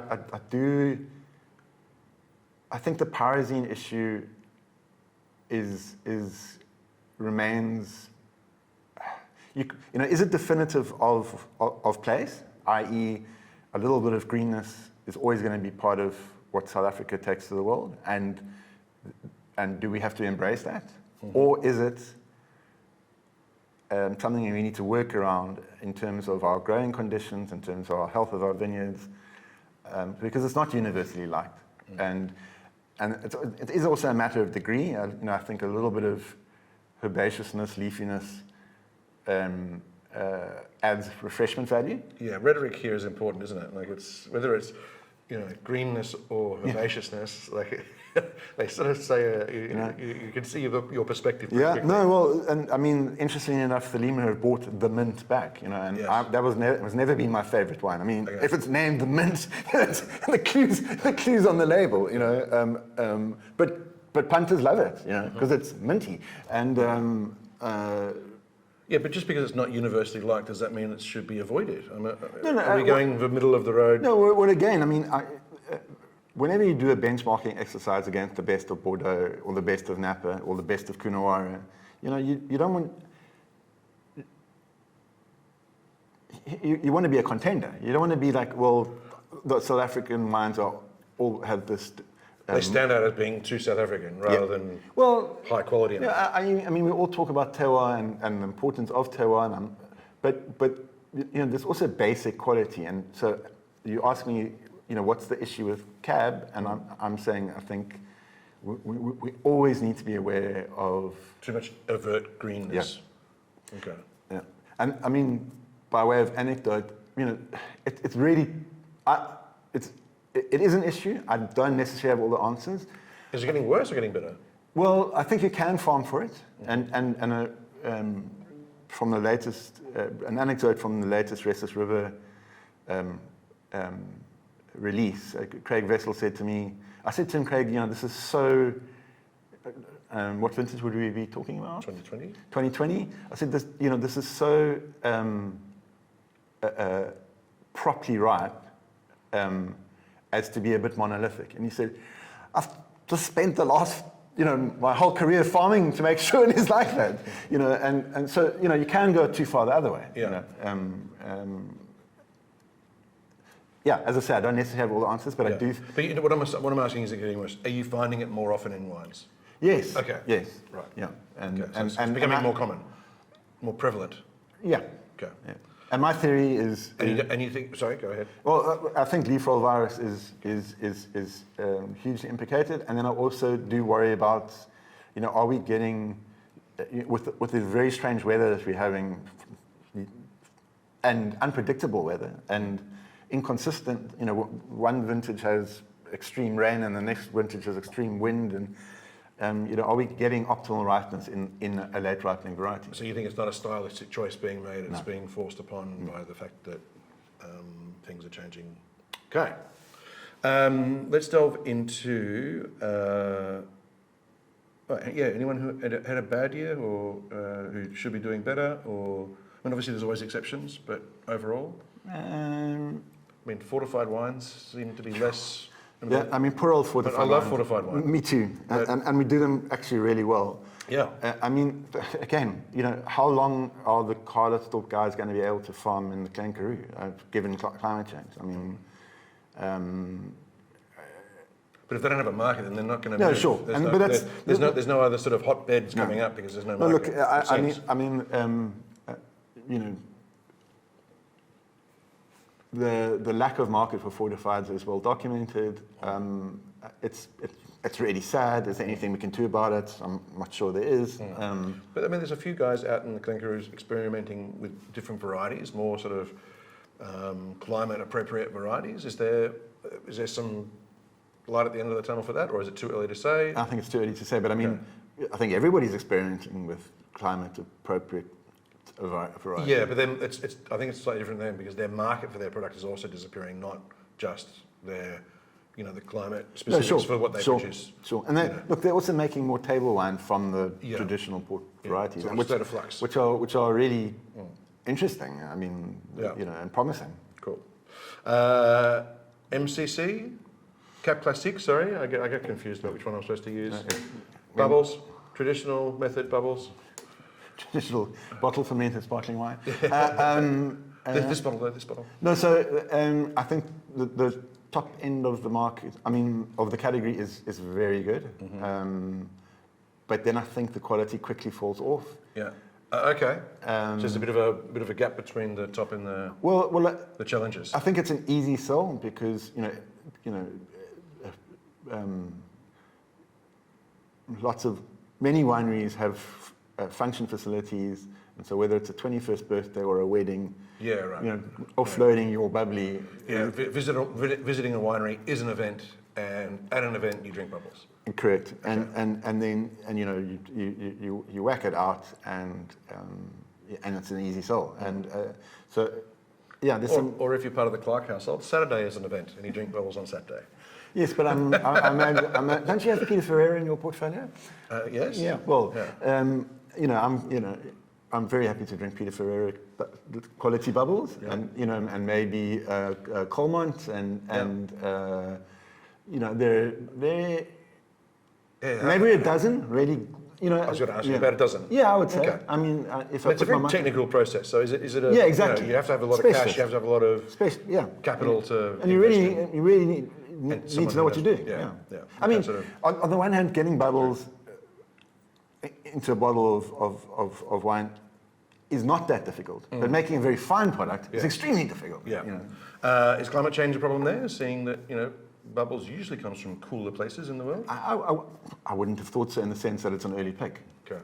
think the pyrazine issue remains. Is it definitive of place? I.e., a little bit of greenness is always going to be part of what South Africa takes to the world, and do we have to embrace that, or is it something we need to work around in terms of our growing conditions, in terms of our health of our vineyards, because it's not universally liked, and it is also a matter of degree. I think a little bit of herbaceousness, leafiness adds refreshment value. Yeah, rhetoric here is important, isn't it? Like whether it's greenness or herbaceousness, like they sort of say you can see your perspective. Yeah, quickly. no, well, and I mean, interestingly enough, the Lima have brought the mint back, and Yes. that was never been my favorite wine. I mean, if it's named the mint, the clues on the label, but punters love it, because it's minty, and yeah, but just because it's not universally liked, does that mean it should be avoided? No, are we going the middle of the road? No, well, again, I mean, whenever you do a benchmarking exercise against the best of Bordeaux or the best of Napa or the best of Coonawarra, you don't want. You want to be a contender. You don't want to be like, well, the South African wines all have this. They stand out as being too South African rather than high quality. I mean, we all talk about terroir and the importance of terroir, but there's also basic quality. And so you ask me, what's the issue with cab? And I'm saying I think we always need to be aware of too much overt greenness. Yeah. Okay. Yeah, and I mean, by way of anecdote, it is an issue. I don't necessarily have all the answers. Is it getting worse or getting better? Well, I think you can farm for it, and from the latest, an anecdote from the latest Restless River release, Craig Vessel said to me, I said to him, Craig, this is so, what vintage would we be talking about? 2020. 2020. I said, this is so properly ripe as to be a bit monolithic. And he said, I've just spent the last, my whole career farming to make sure it is like that. And so, you can go too far the other way. Yeah. Yeah, as I said, I don't necessarily have all the answers, but I do. But what I'm asking is, getting worse. Are you finding it more often in wines? Yes. Okay. Yes. Right. Yeah. So it's becoming more common, more prevalent. Yeah. Okay. Yeah. And my theory is. And you think? Sorry, go ahead. Well, I think leaf roll virus is hugely implicated, and then I also do worry about, are we getting with the very strange weather that we're having, and unpredictable weather, and inconsistent. One vintage has extreme rain, and the next vintage has extreme wind, and are we getting optimal ripeness in a late ripening variety? So you think it's not a stylistic choice being made; it's being forced upon by the fact that things are changing. Okay, let's delve into. Anyone who had a bad year or who should be doing better, or obviously there's always exceptions, but overall. Fortified wines seem to be less. Yeah, poor old fortified wine. I love fortified wine. Me too, and we do them actually really well. Yeah. Again, how long are the Carlottsdorp guys going to be able to farm in the Glenkaroo, given climate change? But if they don't have a market, then they're not going to. No, move. sure. There's no other sort of hotbeds coming up because there's no market. Look, the lack of market for fortifieds is well documented. It's really sad. Is there anything we can do about it? I'm not sure there is. But there's a few guys out in the Glenkaroos experimenting with different varieties, more sort of climate appropriate varieties. Is there some light at the end of the tunnel for that, or is it too early to say? I think it's too early to say, but I think everybody's experimenting with climate appropriate variety. Yeah, but then I think it's slightly different then because their market for their product is also disappearing, not just their, the climate specifics for what they produce. Sure, and they're also making more table wine from the traditional port varieties, so state of flux, which are really interesting. And promising. Cool. MCC, Cap Classique. Sorry, I get confused about which one I'm supposed to use. Okay. Bubbles, traditional method bubbles. Traditional bottle fermented sparkling wine. This bottle. No, so I think the top end of the market, of the category is very good. Mm-hmm. But then I think the quality quickly falls off. Yeah. Okay. Just a bit of a gap between the top and the the challenges. I think it's an easy sell because many wineries have function facilities, and so whether it's a 21st birthday or a wedding, offloading your bubbly. Yeah, visiting a winery is an event, and at an event you drink bubbles. Correct, Okay. and then you whack it out, and it's an easy sell, and there's or if you're part of the Clarke household, Saturday is an event, and you drink bubbles on Saturday. Yes, but don't you have Peter Ferreira in your portfolio? Yes. Yeah. Well, I'm very happy to drink Peter Ferreira quality bubbles, and maybe Colmont, and they're maybe a dozen really. I was going to ask you about a dozen. Yeah, I would say. Okay. If it's a very technical process. So is it a? Yeah, exactly. You have to have a lot of cash. You have to have a lot of capital to. And you really need to know what you do. Yeah. On the one hand, getting bubbles into a bottle of wine is not that difficult, but making a very fine product is extremely difficult. Yeah. Is climate change a problem there? Seeing that bubbles usually comes from cooler places in the world. I wouldn't have thought so in the sense that it's an early pick. Okay.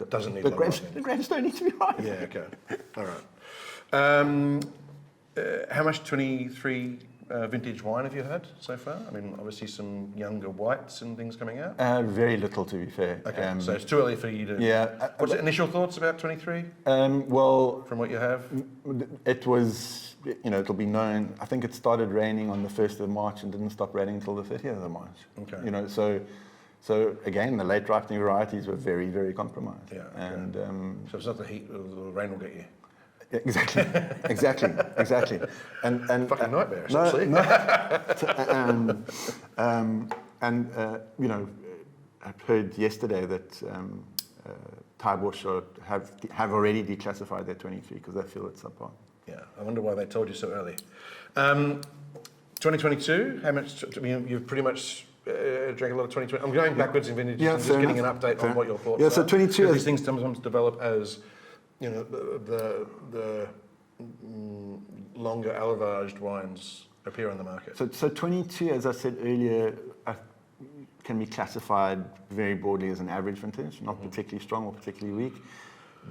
Doesn't need the grapes don't need to be right. Yeah. Okay. All right. How much 23 vintage wine have you had so far? I mean, obviously some younger whites and things coming out. Very little, to be fair. Okay, so it's too early for you to... Yeah. What's the initial thoughts about 23 Well, from what you have? it was, it'll be known. I think it started raining on the 1st of March and didn't stop raining until the 30th of March. Okay. So again, the late ripening varieties were very, very compromised. Yeah. Okay. And so it's not the heat, the rain will get you. Exactly. And Fucking nightmare, no, essentially. I heard yesterday that Thai Bush have already declassified their 23 because they feel it's subpar. Yeah, I wonder why they told you so early. 2022, how much, you've pretty much drank a lot of 2020. I'm going backwards in vintage, just getting an update on what your thoughts are. Yeah, so 22 because these things sometimes develop as, the longer alivaged wines appear on the market. So 22, as I said earlier, can be classified very broadly as an average vintage, not particularly strong or particularly weak.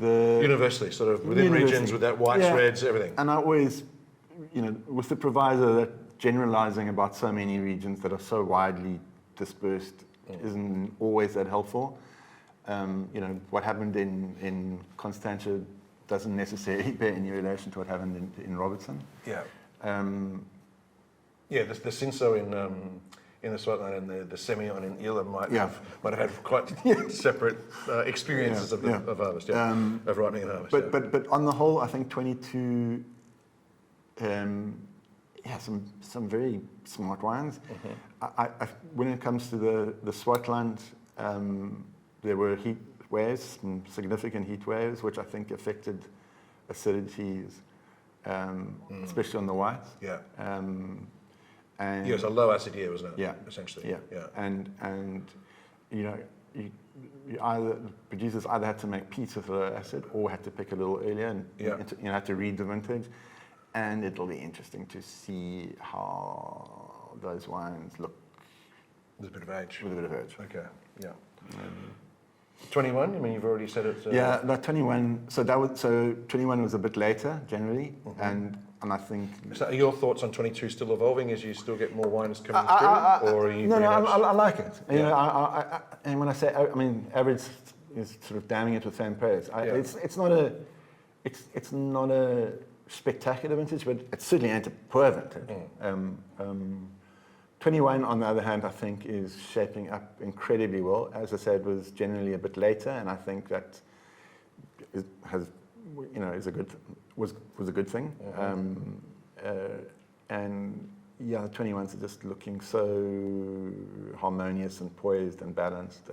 Universally, sort of within regions with that whites, reds, everything. And I always, with the proviso that generalizing about so many regions that are so widely dispersed isn't always that helpful. What happened in Constantia doesn't necessarily bear any relation to what happened in Robertson. Yeah. The Cinso in the Swartland and the Semillon in Ila might have had quite separate experiences of harvest, of ripening and harvest. But on the whole, I think 22, some very smart wines. I, when it comes to the Swartland, there were heat waves, some significant heat waves, which I think affected acidities, especially on the whites. Yeah. And it's a low acid year, wasn't it? Yeah. Essentially. Yeah. And you either producers either had to make peace with the acid or had to pick a little earlier and had to read the vintage. And it'll be interesting to see how those wines look. With a bit of age. Okay. Yeah. 21. I mean, you've already said it. That 21. So 21 was a bit later generally, and I think. So are your thoughts on 22 still evolving as you still get more wines coming through, or are you? No, I like it. And when I say, average is sort of damning it with fan praise. It's not a spectacular vintage, but it certainly ain't a poor vintage. 21, on the other hand, I think is shaping up incredibly well. As I said, was generally a bit later, and I think that was a good thing. And the 21s are just looking so harmonious and poised and balanced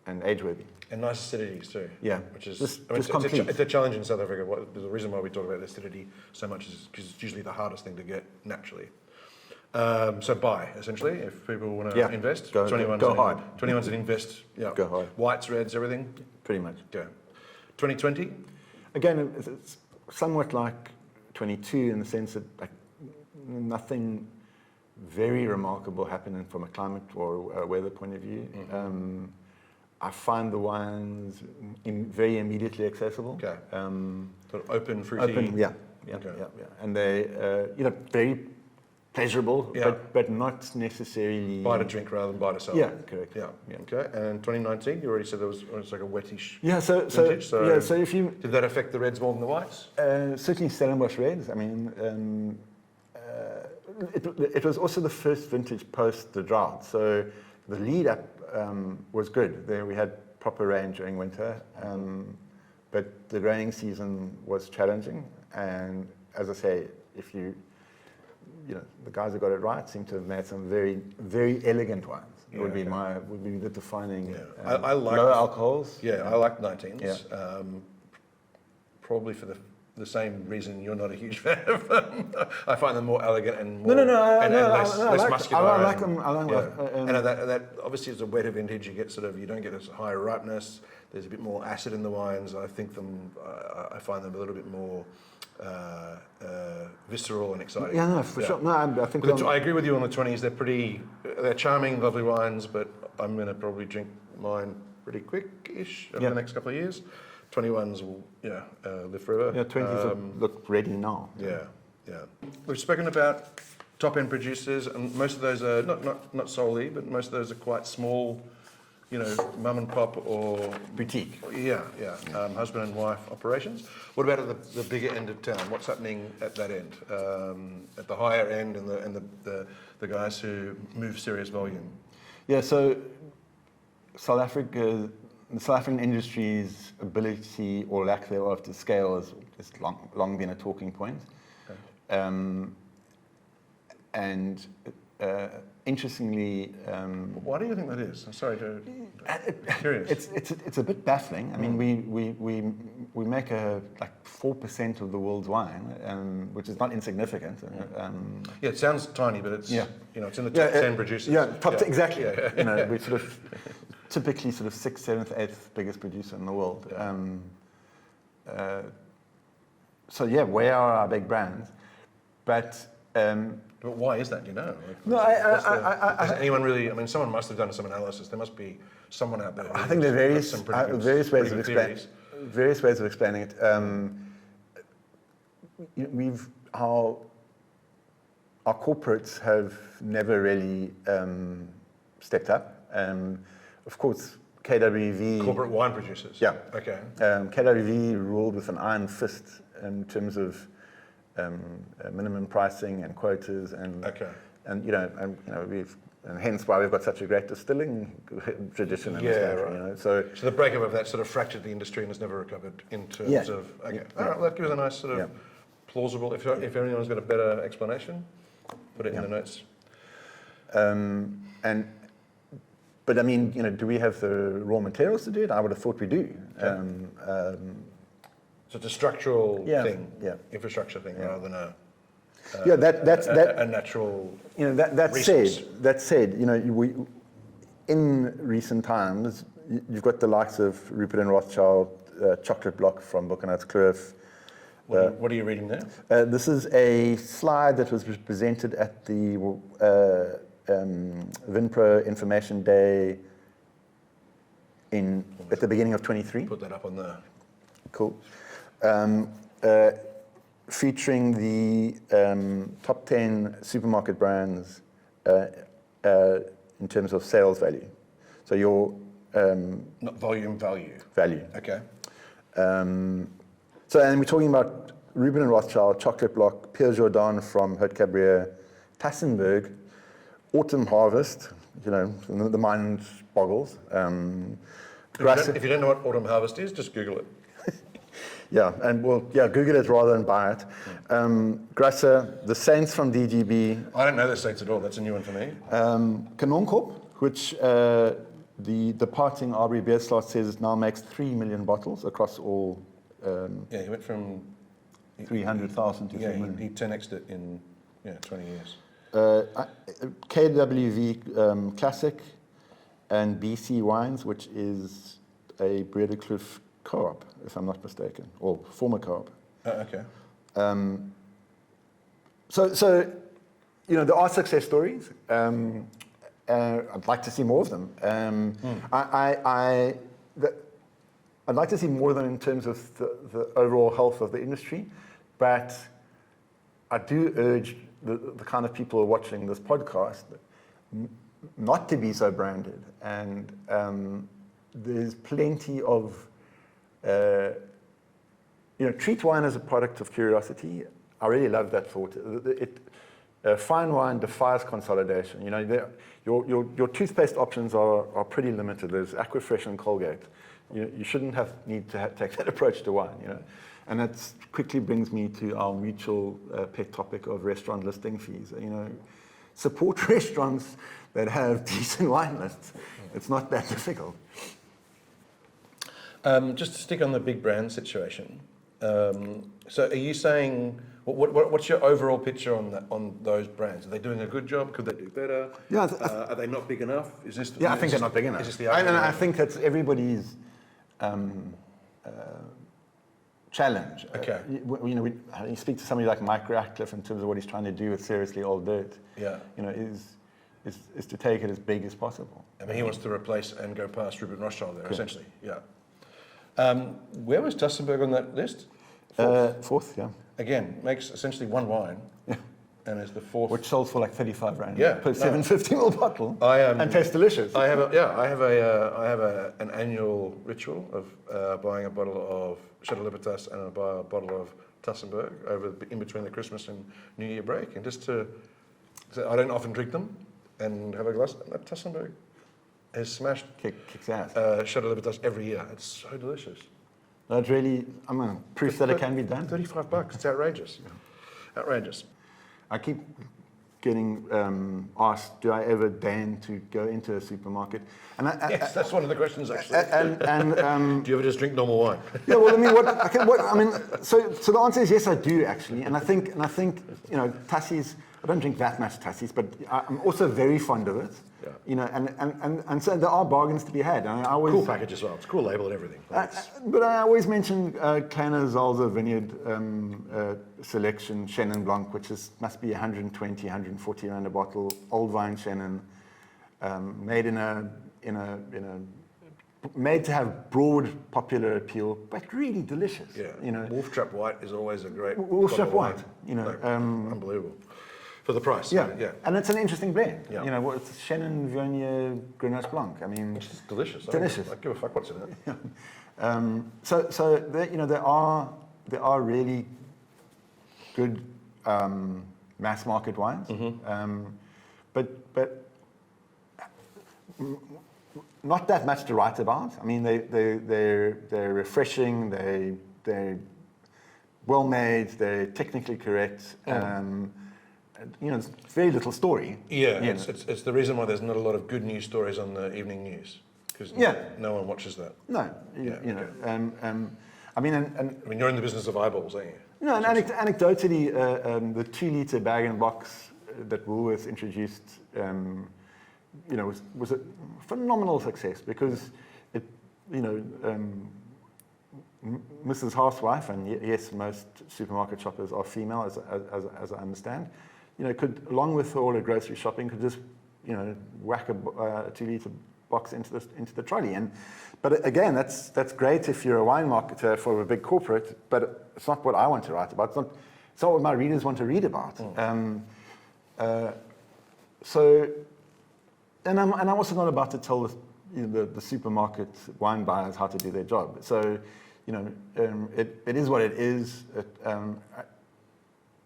and age-worthy. And nice acidities too. Yeah, which is it's a challenge in South Africa. The reason why we talk about acidity so much is because it's usually the hardest thing to get naturally. So buy, essentially, if people want to invest. Go hard. 21's an invest. Yeah. Go hard. Whites, reds, everything. Pretty much. Go. 2020. Again, it's somewhat like 22 in the sense that nothing very remarkable happening from a climate or a weather point of view. I find the wines very immediately accessible. Okay. Sort of open, fruity. Yeah. And they, very pleasurable, but not necessarily. Buy to drink rather than buy to sell. Yeah, correct. Yeah. Okay. And 2019, you already said it was like a wettish. Yeah. So if you did that affect the reds more than the whites? Certainly Stellenbosch reds. I mean, it was also the first vintage post the drought, so the lead up was good. There we had proper rain during winter, but the growing season was challenging. And as I say, if the guys who got it right seem to have made some very, very elegant wines. Would be the defining. Yeah. I like lower alcohols. Yeah, I like 19s. Yeah. Probably for the same reason you're not a huge fan of them. I find them more elegant and more less muscular. I like them. And that obviously is a wetter vintage. You don't get as high ripeness. There's a bit more acid in the wines. I find them a little bit more visceral and exciting. Yeah, no, for sure. No, I think I agree with you on the 20s. They're charming, lovely wines, but I'm going to probably drink mine pretty quick-ish over the next couple of years. 21s will live forever. Yeah, 20s look ready now. Yeah. Yeah. We've spoken about top-end producers, and most of those are, not solely, but most of those are quite small, mum and pop or... Boutique. Husband and wife operations. What about at the bigger end of town? What's happening at that end? At the higher end and the guys who move serious volume? Yeah, so the South African industry's ability or lack thereof to scale has long been a talking point. Okay. Interestingly, why do you think that is? I'm sorry to curious. It's a bit baffling. I mean, we make like 4% of the world's wine, which is not insignificant. It sounds tiny, but it's it's in the top 10 producers. Exactly. Yeah. We're sort of typically sort of 6th, 7th, 8th biggest producer in the world. Where are our big brands? But why is that? Does anyone really? I mean, someone must have done some analysis. There must be someone out there. I think there are various ways of explaining it. Our corporates have never really stepped up. Of course, KWV... Corporate wine producers? Yeah. Okay. KWV ruled with an iron fist in terms of minimum pricing and quotas, and hence why we've got such a great distilling tradition in this country. Right. So the breakup of that sort of fractured the industry and has never recovered in terms of. Okay. All right. Well, that gives a nice sort of plausible. If anyone's got a better explanation, put it in the notes. But I mean, do we have the raw materials to do it? I would have thought we do. So it's a structural thing, infrastructure thing, rather than a natural. That said, we in recent times you've got the likes of Rupert and Rothschild, Chocolate Block from Kloof. What are you reading there? This is a slide that was presented at the Vinpro Information Day at the beginning of 23. Put that up on the... Cool. Featuring the top 10 supermarket brands in terms of sales value. So your... Not volume, value. Value. Okay. And we're talking about Reuben and Rothschild, Chocolate Block, Pierre Jourdan from Haute Cabrières, Tassenberg, Autumn Harvest, the mind boggles. If you don't know what Autumn Harvest is, just Google it. Google it rather than buy it. Grasser, the Saints from DGB. I don't know the Saints at all. That's a new one for me. Canon Corp, which the departing Aubrey Beerslot says now makes 3 million bottles across all. He went from 300,000 to 3 million. He 10x'd it in 20 years. KWV Classic and BC Wines, which is a Breede Kloof co-op, if I'm not mistaken, or former co-op. Okay. There are success stories. I'd like to see more of them. I'd like to see more of them in terms of the overall health of the industry, but I do urge the kind of people who are watching this podcast not to be so branded. And there's plenty of, treat wine as a product of curiosity. I really love that thought. Fine wine defies consolidation. Your toothpaste options are pretty limited. There's Aquafresh and Colgate. You shouldn't need to take that approach to wine. And that quickly brings me to our mutual pet topic of restaurant listing fees. Support restaurants that have decent wine lists. It's not that difficult. Just to stick on the big brand situation. So are you saying, what's your overall picture on those brands? Are they doing a good job? Could they do better? Yeah, are they not big enough? I think they're not big enough. Is this the I think that's everybody's challenge. Okay. You speak to somebody like Mike Ratcliffe in terms of what he's trying to do with Seriously Old Dirt. Yeah. Is to take it as big as possible. I mean, he wants to replace and go past Rupert Rothschild there, essentially. Yeah. Where was Tassenberg on that list? Fourth, yeah. again, makes essentially one wine, and is the fourth. Which sells for like 35 rand Yeah, per 750ml bottle, and tastes delicious. I have an annual ritual of buying a bottle of Chateau Libertas and a bottle of Tassenberg in between the Christmas and New Year break, and just to, I don't often drink them, and have a glass. That Tassenberg has smashed Kicks ass. Chateau Libertas every year. It's so delicious. That's really, proof that it can be done. $35. It's outrageous. Outrageous. I keep getting asked, do I ever deign to go into a supermarket? And Yes, that's one of the questions actually. And do you ever just drink normal wine? yeah, well, so the answer is yes, I do actually, and I think Tassies. I don't drink that much Tassies, but I'm also very fond of it. Yeah. And so there are bargains to be had. And I always, Cool package as well. It's a cool label and everything. but I always mention Kleine Zalzer Vineyard selection Chenin Blanc, which must be 120, 140 rand a bottle, old vine Chenin, made made to have broad popular appeal, but really delicious. Yeah. Wolf Trap White is always a great. Wolf Trap White. Unbelievable. For the price. Yeah. Yeah. And it's an interesting blend. Yeah. It's Chenin Viognier Grenache Blanc. I mean, It's just delicious. Delicious. I don't give a fuck what's in it. So there are really good mass market wines, but not that much to write about. I mean, they're refreshing. They're well made. They're technically correct. It's very little story. Yeah, it's the reason why there's not a lot of good news stories on the evening news, because no one watches that. No, I mean, you're in the business of eyeballs, aren't you? No, and anecdotally, the 2-litre bag-in-box that Woolworths introduced, was a phenomenal success because Mrs. Housewife, and yes, most supermarket shoppers are female, as I understand, could, along with all her grocery shopping, could just, whack a 2-litre box into the trolley. But again, that's great if you're a wine marketer for a big corporate, but it's not what I want to write about. It's not what my readers want to read about. And I'm also not about to tell the supermarket wine buyers how to do their job. So, it is what it is.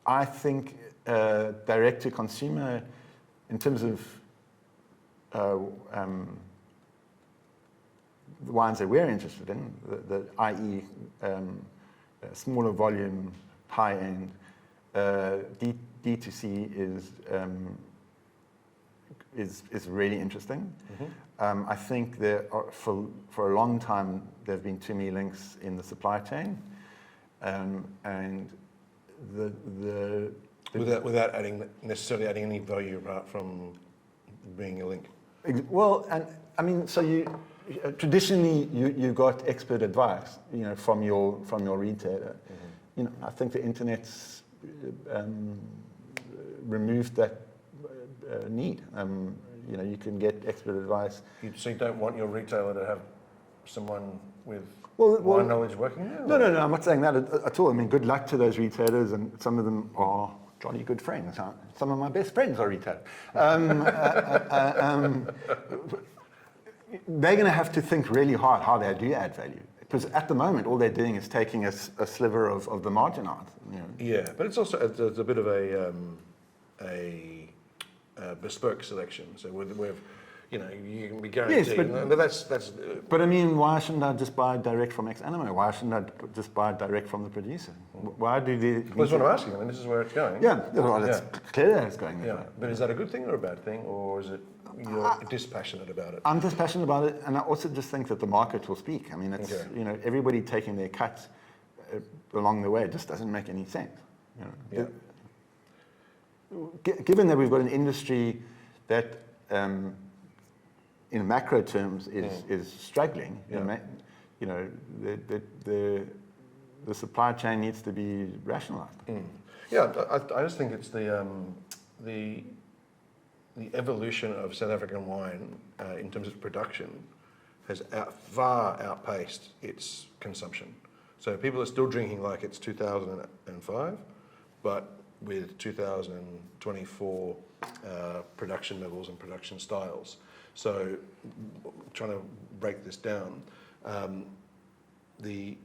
I think direct to consumer, in terms of the wines that we're interested in, i.e. Smaller volume, high end, D2C is really interesting. I think there are, for a long time there have been too many links in the supply chain, and without necessarily adding any value apart from being a link. Well, and I mean, so traditionally you got expert advice, from your retailer. I think the internet's removed that need. You can get expert advice. So you don't want your retailer to have someone with well, wine knowledge working there? No, I'm not saying that at all. I mean, good luck to those retailers, and some of them are jolly good friends. Some of my best friends are retailers. They're going to have to think really hard how they do add value. Because at the moment, all they're doing is taking a sliver of the margin out. Yeah, but it's also it's a bit of a bespoke selection. So we've you can be guaranteed. Yes, but that's. But I mean, why shouldn't I just buy direct from Animo? Why shouldn't I just buy direct from the producer? Why do they? Well, that's what I'm asking. I mean, this is where it's going. Yeah, well, it's clear that it's going. Yeah, but is that a good thing or a bad thing, or is it you're dispassionate about it? I'm dispassionate about it, and I also just think that the market will speak. I mean, it's everybody taking their cut along the way just doesn't make any sense. Given that we've got an industry that, in macro terms, is struggling, the supply chain needs to be rationalized. Yeah, I just think it's the evolution of South African wine in terms of production has far outpaced its consumption. So people are still drinking like it's 2005, but with 2024 production levels and production styles. So trying to break this down, we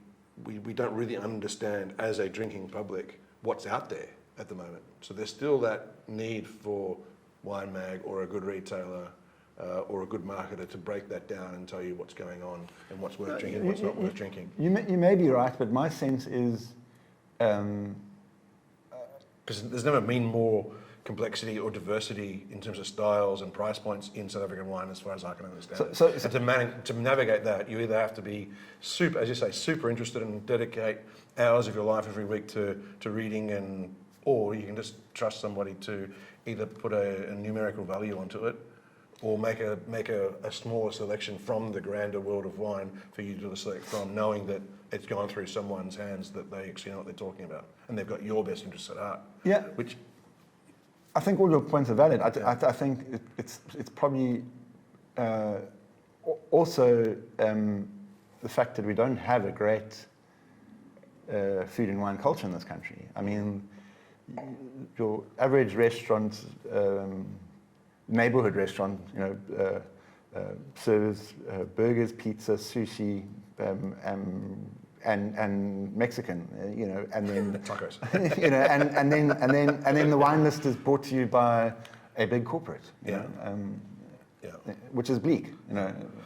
don't really understand as a drinking public what's out there at the moment. So there's still that need for Wine Mag or a good retailer or a good marketer to break that down and tell you what's going on and what's worth drinking and what's not worth drinking. You may be right, but my sense is... Because there's never been more complexity or diversity in terms of styles and price points in South African wine, as far as I can understand. So and to navigate that, you either have to be super, as you say, super interested and dedicate hours of your life every week to reading, or you can just trust somebody to either put a numerical value onto it, or make a smaller selection from the grander world of wine for you to select from, knowing that it's gone through someone's hands, that they actually know what they're talking about, and they've got your best interests at heart. Yeah. Which I think all your points are valid. I think it's probably also the fact that we don't have a great food and wine culture in this country. I mean, your average restaurant, neighborhood restaurant, serves burgers, pizza, sushi, and Mexican, and then tacos. and then the wine list is brought to you by a big corporate, which is bleak,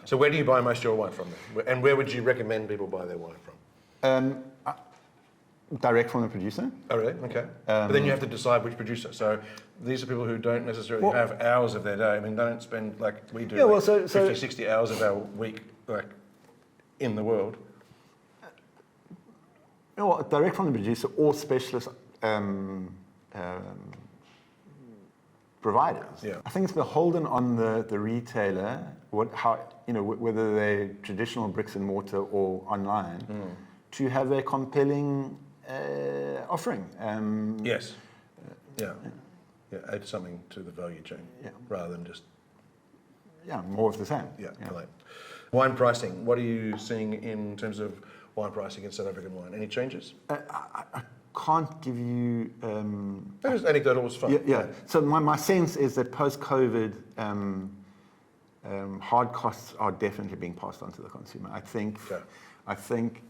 So where do you buy most of your wine from then? And where would you recommend people buy their wine from? Direct from the producer. Oh really? Okay. But then you have to decide which producer. So these are people who don't necessarily have hours of their day. I mean, they don't spend like we do 50, 60 hours of our week in the world. Direct from the producer or specialist providers. Yeah. I think it's beholden on the retailer, whether they're traditional bricks and mortar or online, to have a compelling offering. Yes. Add something to the value chain rather than just more of the same. Right. Wine pricing. What are you seeing in terms of wine pricing in South African wine? Any changes? I can't give you... Just anecdotal was fine. So my sense is that post-COVID, hard costs are definitely being passed on to the consumer. I think,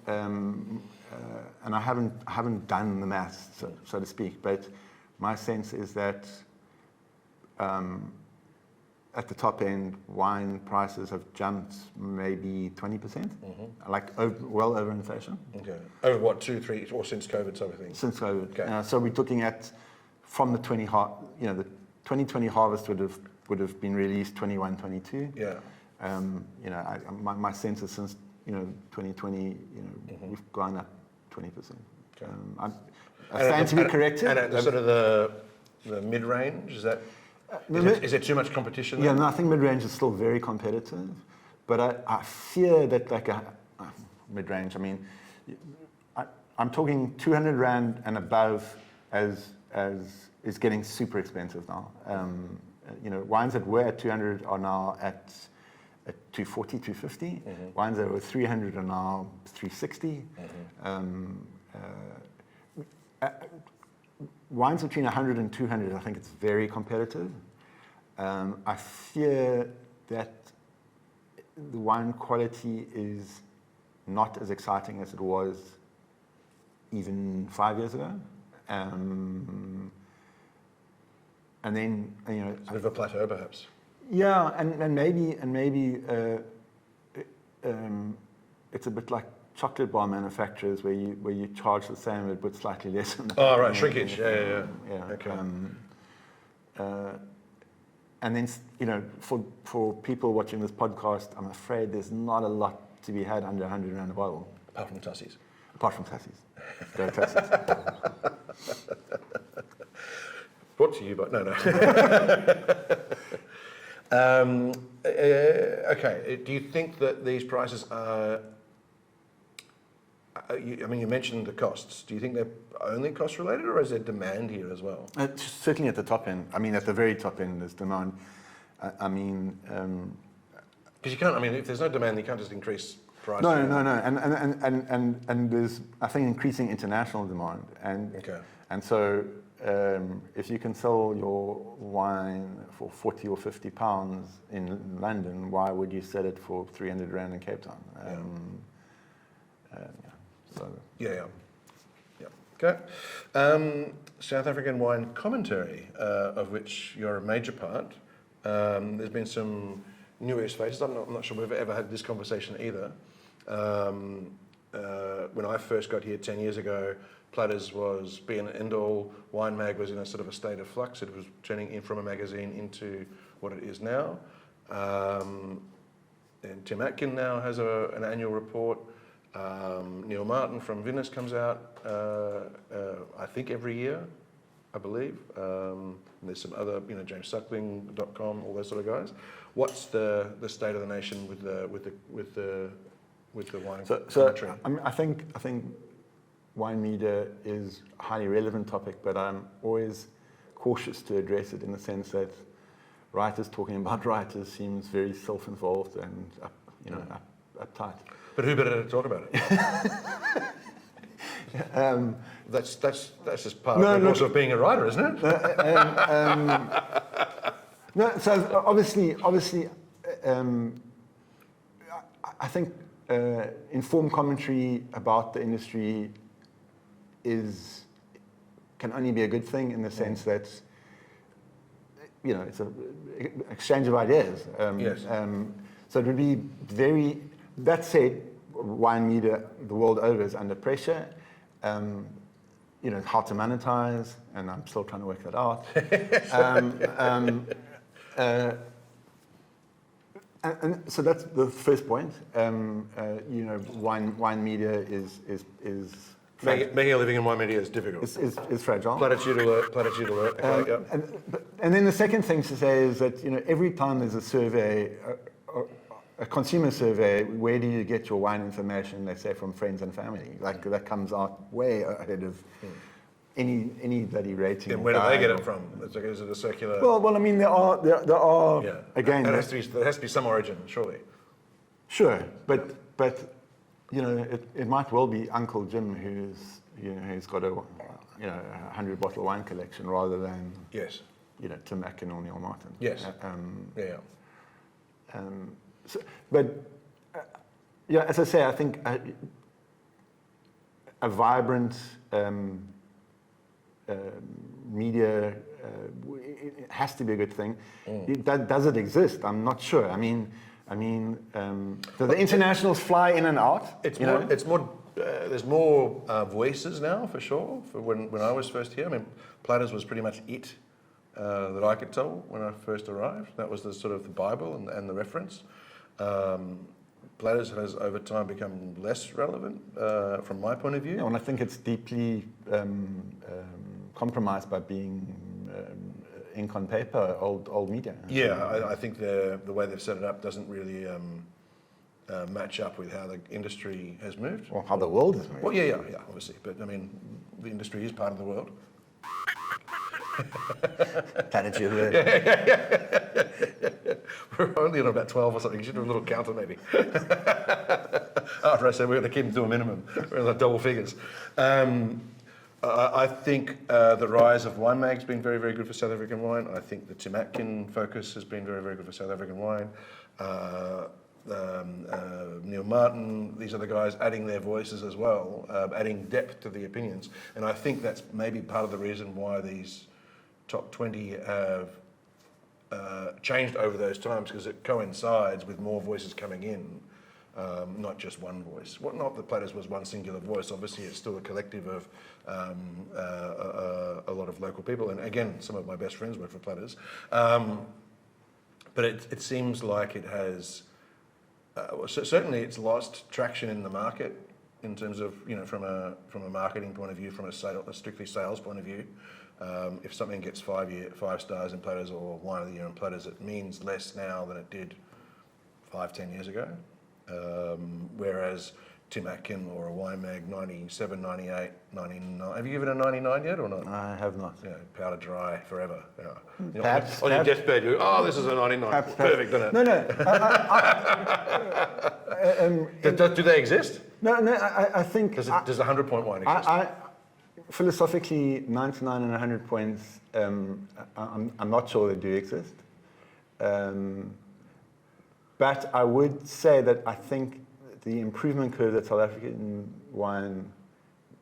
and I haven't done the maths, so to speak, but my sense is that at the top end, wine prices have jumped maybe 20%, well over inflation. Okay. Over what, 2, 3, or since COVID sort of thing? Since COVID. Okay. So we're looking at from the 2020 harvest would have been released 21, 22. Yeah. My sense is since 2020, we've gone up 20%. Okay. I stand to be corrected. And at the sort of the mid-range, is that... Is there too much competition there? Yeah, no, I think mid-range is still very competitive, but I fear that mid-range, I mean, I'm talking 200 Rand and above as is getting super expensive now. Wines that were at 200 are now at 240, 250. Wines that were 300 are now 360. Wines between 100 and 200, I think it's very competitive. I fear that the wine quality is not as exciting as it was even 5 years ago. And then, It's a bit of a plateau, perhaps. Yeah, and maybe it's a bit like chocolate bar manufacturers where you charge the same but slightly less. Oh right, shrinkage. Yeah. Okay. And then for people watching this podcast, I'm afraid there's not a lot to be had under 100 Rand a bottle. Apart from Tussies. Apart from Tussies. Go Tussies. Brought to you by... No. Okay, do you think that these prices are... you mentioned the costs. Do you think they're only cost related, or is there demand here as well? Certainly at the top end. I mean, at the very top end, there's demand. Because you can't, if there's no demand, you can't just increase price. No, and there's, I think, increasing international demand, and so if you can sell your wine for 40 or 50 pounds in London, why would you sell it for 300 rand in Cape Town? Yeah. Okay. South African wine commentary, of which you're a major part. There's been some newish faces. I'm not sure we've ever had this conversation either. When I first got here 10 years ago, Platters was being an end-all. Wine Mag was in a sort of a state of flux. It was turning in from a magazine into what it is now. And Tim Atkin now has an annual report. Neil Martin from Venice comes out, I think every year, I believe. And there's some other, JamesSuckling.com, all those sort of guys. What's the state of the nation with the wine commentary? I think wine media is a highly relevant topic, but I'm always cautious to address it in the sense that writers talking about writers seems very self-involved and uptight. But who better to talk about it? That's just part of the course of being a writer, isn't it? So obviously, I think informed commentary about the industry can only be a good thing in the sense that it's an exchange of ideas. Yes. So it would be very. That said, wine media the world over is under pressure. How to monetize, and I'm still trying to work that out. And so that's the first point. Wine media is making a living in wine media is difficult. Is fragile. Platitude alert. Okay, And then the second thing to say is that every time there's a survey, a consumer survey, where do you get your wine information? They say from friends and family. Like that comes out way ahead of any bloody rating. And where do they get it from? Is it a circular? Well, I mean there are again. There has to be some origin, surely. Sure, but it might well be Uncle Jim who's got a 100-bottle wine collection rather than yes, Tim Atkin or Neil Martin. Yes. As I say, I think a vibrant media it has to be a good thing. Does it exist? I'm not sure. I mean, the internationals fly in and out. It's more. There's more voices now, for sure. For when I was first here, I mean, Platters was pretty much it that I could tell when I first arrived. That was the sort of the Bible and the reference. Platters has over time become less relevant from my point of view. And I think it's deeply compromised by being ink on paper, old media. Yeah, I think the way they've set it up doesn't really match up with how the industry has moved. Or how the world has moved. Well, yeah, obviously. But I mean, the industry is part of the world. Platitude. We're only on about 12 or something. You should do a little counter maybe. After I said we're going to keep them to a minimum. We're in the double figures. I think the rise of Wine Mag's been very, very good for South African wine. I think the Tim Atkin focus has been very, very good for South African wine. Neil Martin, these other guys adding their voices as well, adding depth to the opinions. And I think that's maybe part of the reason why these top 20 have changed over those times, because it coincides with more voices coming in, not just one voice. Well, not that Platters was one singular voice. Obviously, it's still a collective of a lot of local people. And again, some of my best friends work for Platters. But it seems like it has, certainly it's lost traction in the market in terms of, from a marketing point of view, from a strictly sales point of view. If something gets 5 stars in Platters or Wine of the Year in Platters, it means less now than it did 5-10 years ago. Whereas Tim Atkin or a Wine Mag 97, 98, 99. Have you given a 99 yet or not? I have not. Powder dry forever. Yeah. Perhaps, on your deathbed, this is a 99. Perfect, isn't it? No. Do they exist? No, I think... Does a 100-point wine exist? Philosophically, 99 and 100 points, I'm not sure they do exist. But I would say that I think the improvement curve that South African wine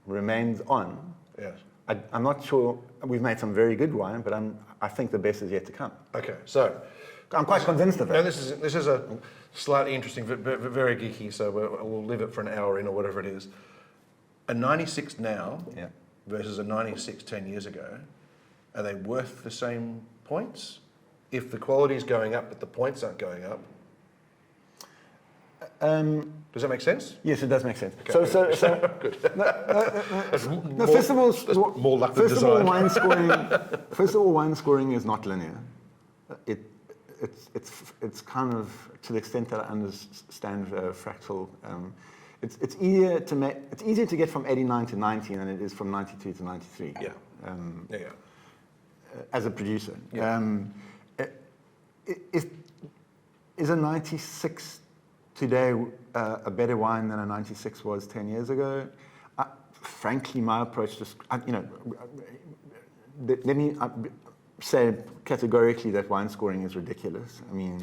remains on. Yes. I'm not sure. We've made some very good wine, but I think the best is yet to come. Okay, so I'm quite convinced of that. no, this is a slightly interesting, very geeky. So we'll leave it for an hour in or whatever it is. A 96 now versus a 96 10 years ago. Are they worth the same points? If the quality is going up but the points aren't going up. Does that make sense? Yes, it does make sense. Okay. So good. first of all, more luck than design. First of all, wine scoring is not linear. It's kind of, to the extent that I understand fractal. It's easier to get from 89 to 90 than it is from 92 to 93. Yeah. As a producer, Yeah. Is a 96 today a better wine than a 96 was 10 years ago? Frankly, my approach just, let me say categorically that wine scoring is ridiculous. I mean,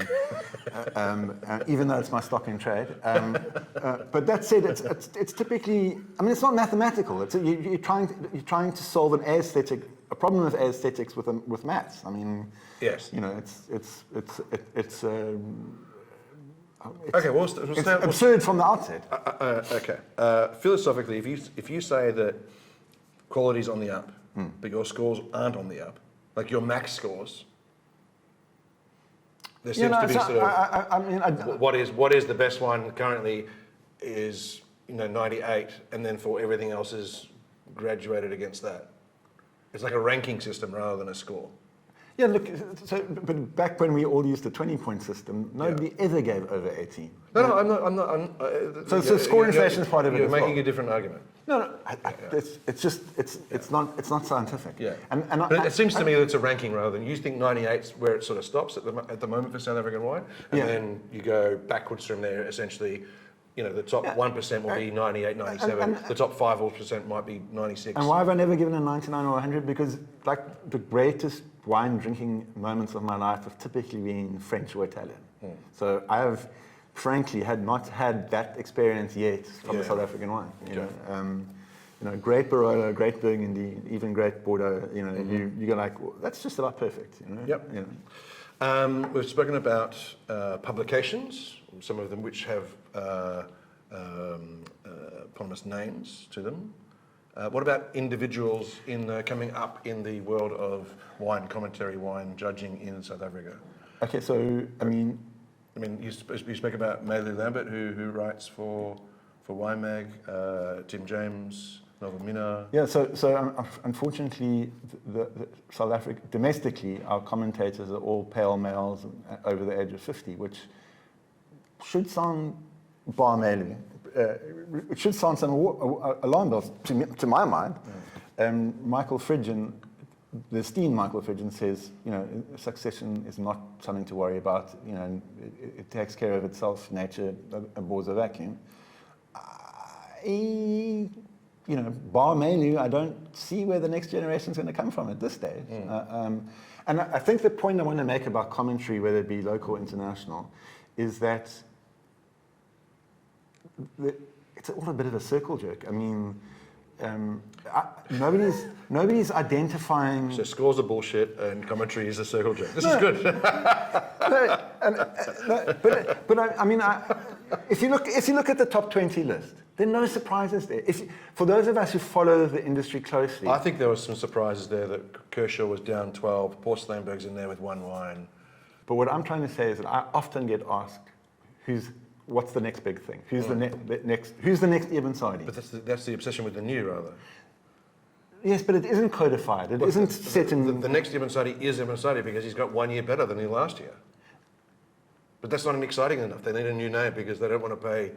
even though it's my stock in trade. But that said, it's typically, I mean, it's not mathematical. You're trying to solve a problem of aesthetics with maths. I mean, yes. You know, it's okay, it's absurd from the outset. Okay. Philosophically, if you say that quality's on the up, but your scores aren't on the up, like your max scores, there seems to be sort of what is the best one currently is 98, and then for everything else is graduated against that. It's like a ranking system rather than a score. Yeah, look, but back when we all used the 20-point system, nobody ever gave over 18. No, I'm not. So score inflation is part of it. You're making a different argument. No, it's not scientific. Yeah, but it seems to me that it's a ranking rather than you think 98's where it sort of stops at the moment for South African wine, and then you go backwards from there. Essentially, the top 1% will be 98, 97. The top 5% might be 96. And why have I never given a 99 or 100? Because like the greatest wine drinking moments of my life have typically been French or Italian. So I have, frankly, not had that experience yet from the South African wine. Great Barolo, great Burgundy, even great Bordeaux. You go like, well, that's just about perfect. Yep. We've spoken about publications, some of them which have eponymous names to them. What about individuals coming up in the world of wine commentary, wine judging in South Africa? Okay, so I mean, you spoke about Melu Lambert, who writes for Wine Mag, Tim James, Nova Mina. Yeah, so unfortunately, the South Africa domestically, our commentators are all pale males over the age of 50, which should sound bar Melu. It should sound some alarm bells to my mind. Michael Fridgen, the esteemed Michael Fridgen, says, succession is not something to worry about. It takes care of itself. Nature abhors a vacuum. Bar Melu, I don't see where the next generation is going to come from at this stage. And I think the point I want to make about commentary, whether it be local or international, is that it's all a bit of a circle jerk. I mean, nobody's identifying. So scores are bullshit and commentary is a circle jerk. This is good. If you look at the top 20 list, there are no surprises there. For those of us who follow the industry closely, I think there were some surprises there that Kershaw was down 12, Porcelenberg's in there with one wine. But what I'm trying to say is that I often get asked, what's the next big thing? Who's the next Ibn Sadi? But that's the obsession with the new, rather. Yes, but it isn't codified. It isn't set in. The next Ibn Sadi is Ibn Sadi because he's got 1 year better than he last year. But that's not exciting enough. They need a new name because they don't want to pay,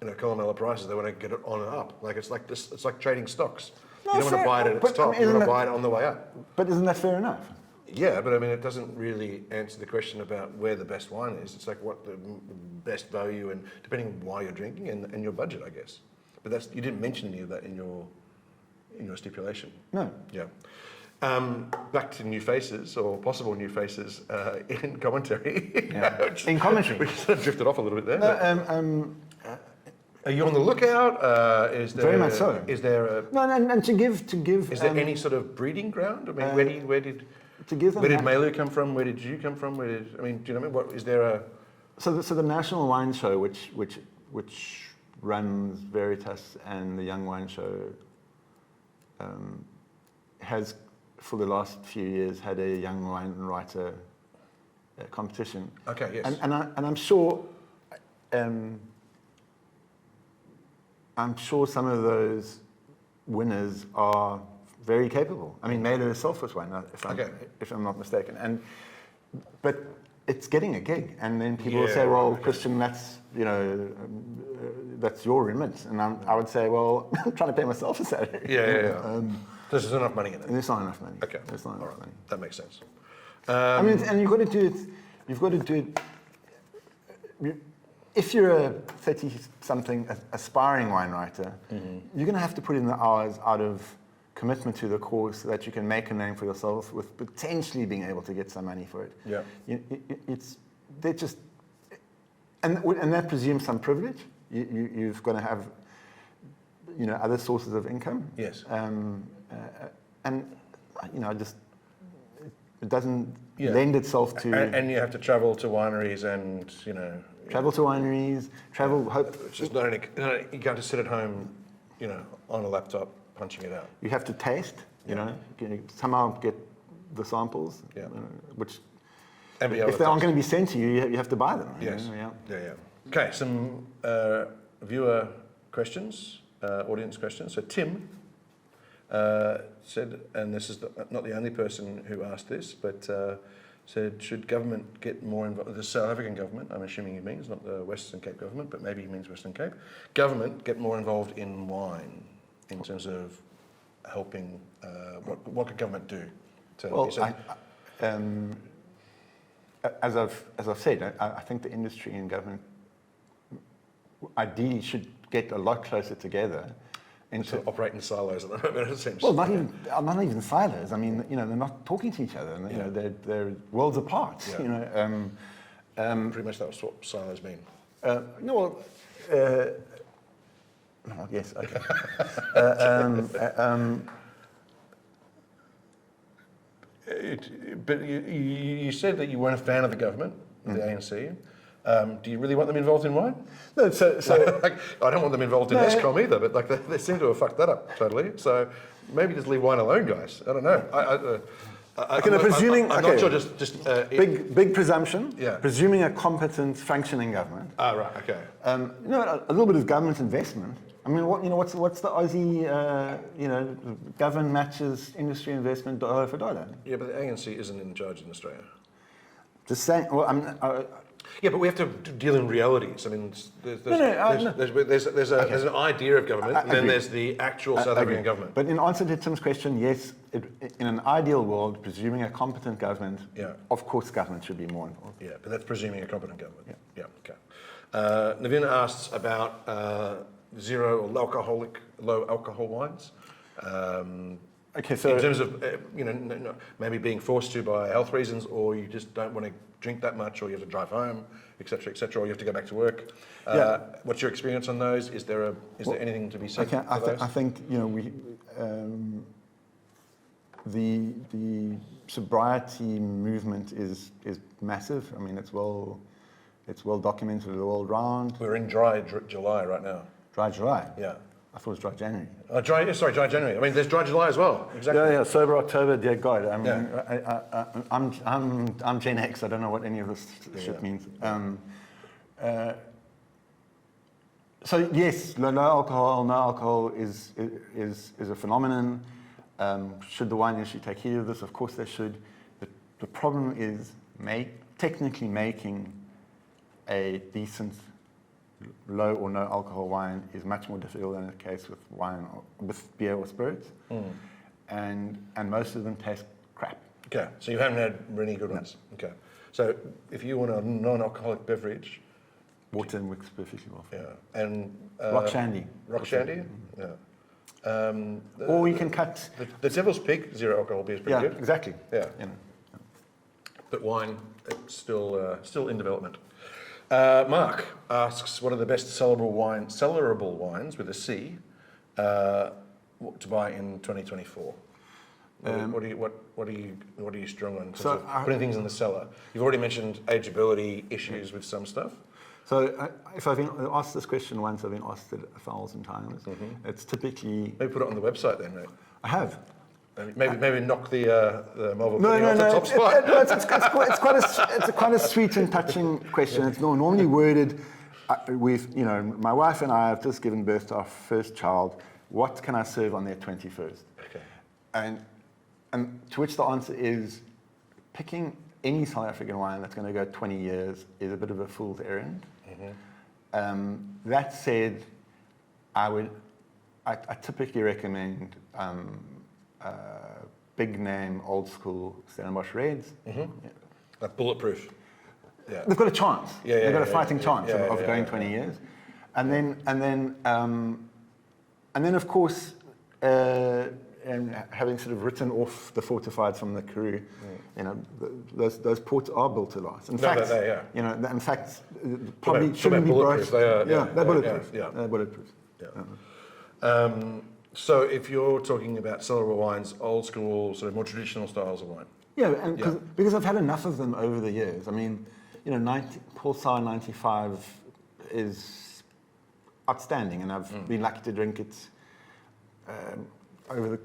Columella prices. They want to get it on and up. Like it's like this. It's like trading stocks. You don't want to buy it at its top. You want to buy it on the way up. But isn't that fair enough? Yeah, but I mean, it doesn't really answer the question about where the best wine is. It's like what the best value, and depending on why you're drinking and your budget, I guess. But you didn't mention any of that in your stipulation. No. Yeah. Back to new faces or possible new faces in commentary. Yeah. In commentary. We sort of drifted off a little bit there. No, Are you on the lookout? Is there very much so. Is there a no, and to give. is there any sort of breeding ground? I mean, where did Malu come from? Where did you come from? Do you know what I mean? What is there a? So the National Wine Show, which runs Veritas and the Young Wine Show, has for the last few years had a young wine writer competition. Okay. Yes. And I'm sure. I'm sure some of those winners are very capable. I mean, Malu herself was one, if I'm not mistaken. But it's getting a gig, and then people will say, "Well, Christian, that's that's your remit," and I would say, "Well, I'm trying to pay myself a salary." Yeah. There's enough money in it. There's not enough money. Okay. There's not enough money. That makes sense. I mean, and you've got to do it. You've got to do it. If you're a 30-something aspiring wine writer, you're going to have to put in the hours out of commitment to the cause so that you can make a name for yourself with potentially being able to get some money for it. Yeah. They're just, and that presumes some privilege. You've got to have, other sources of income. Yes. And it doesn't lend itself to. And you have to travel to wineries and Travel to wineries, It's just not only, you can't just sit at home, on a laptop punching it out. You have to taste, somehow get the samples, which And if they aren't going to be sent to you, you have to buy them. Yes. Yeah. Okay, some viewer questions, audience questions. So Tim said, and this is not the only person who asked this, but said, should government get more involved, the South African government, I'm assuming he means, not the Western Cape government, but maybe he means Western Cape, government get more involved in wine in terms of helping, what could government do to help you? As I've said, I think the industry and government ideally should get a lot closer together. To operate in silos at the moment, it seems. Well, not even silos. I mean, they're not talking to each other, and they're worlds apart. Yeah. Pretty much that's what silos mean. Yes. Okay. But you said that you weren't a fan of the government, the ANC. Do you really want them involved in wine? No, so I don't want them involved in ESCOM either, but they seem to have fucked that up totally. So maybe just leave wine alone, guys. I don't know. I'm not sure. Just big presumption. Yeah. Presuming a competent, functioning government. Ah, right. Okay. A little bit of government investment. I mean, what's the Aussie? Government matches industry investment dollar for dollar. Yeah, but the ANC isn't in charge in Australia. Just saying. Well, yeah, but we have to deal in realities. I mean, there's an idea of government, and then there's the actual South African government. But in answer to Tim's question, yes, in an ideal world, presuming a competent government, of course government should be more involved. Yeah, but that's presuming a competent government. Yeah, okay. Navina asks about zero or low alcohol wines. Okay, so in terms of maybe being forced to by health reasons, or you just don't want to drink that much, or you have to drive home, etc., or you have to go back to work. What's your experience on those? Is there anything to be said for those? I think the sobriety movement is massive. I mean, it's well documented the world round. We're in dry July right now. Dry July. Yeah. I thought it was dry January. Dry January. I mean, there's dry July as well. Exactly. Yeah. Sober October, dear God. I mean, I'm Gen X. I don't know what any of this shit means. So yes, low alcohol is a phenomenon. Should the wine industry take heed of this? Of course they should. The problem is technically making a decent low or no alcohol wine is much more difficult than the case with wine with beer or spirits, and most of them taste crap. Okay, so you haven't had any good ones. Okay, so if you want a non-alcoholic beverage, Water works perfectly well. yeah, and Rock Shandy. Rock Shandy, yeah. Or you can cut. The Devil's Peak zero alcohol beer is pretty good. Exactly. Yeah, You know. but wine, it's still in development. Mark asks, what are the best cellarable wines with a C to buy in 2024? What are you strong on in terms of putting things in the cellar? You've already mentioned ageability issues with some stuff. So if I've been asked this question once, I've been asked it 1,000 times. It's typically... Maybe put it on the website then, mate. I have. Maybe knock the mobile No, off the top spot. It's quite a sweet and touching question. It's normally worded with, my wife and I have just given birth to our first child. What can I serve on their 21st? Okay. And to which the answer is picking any South African wine that's going to go 20 years is a bit of a fool's errand. That said, I typically recommend big name, old school Stellenbosch Reds. Like bulletproof. Yeah. They've got a chance. They've got a fighting chance of going 20 years. And then of course, and having sort of written off the fortifieds from the Karoo, those ports are built to last. In fact, probably shouldn't be broached. They're bulletproof. They're bulletproof. So if you're talking about cellarable wines, old school, sort of more traditional styles of wine. Because I've had enough of them over the years. I mean, Paul Sar 95 is outstanding, and I've been lucky to drink it over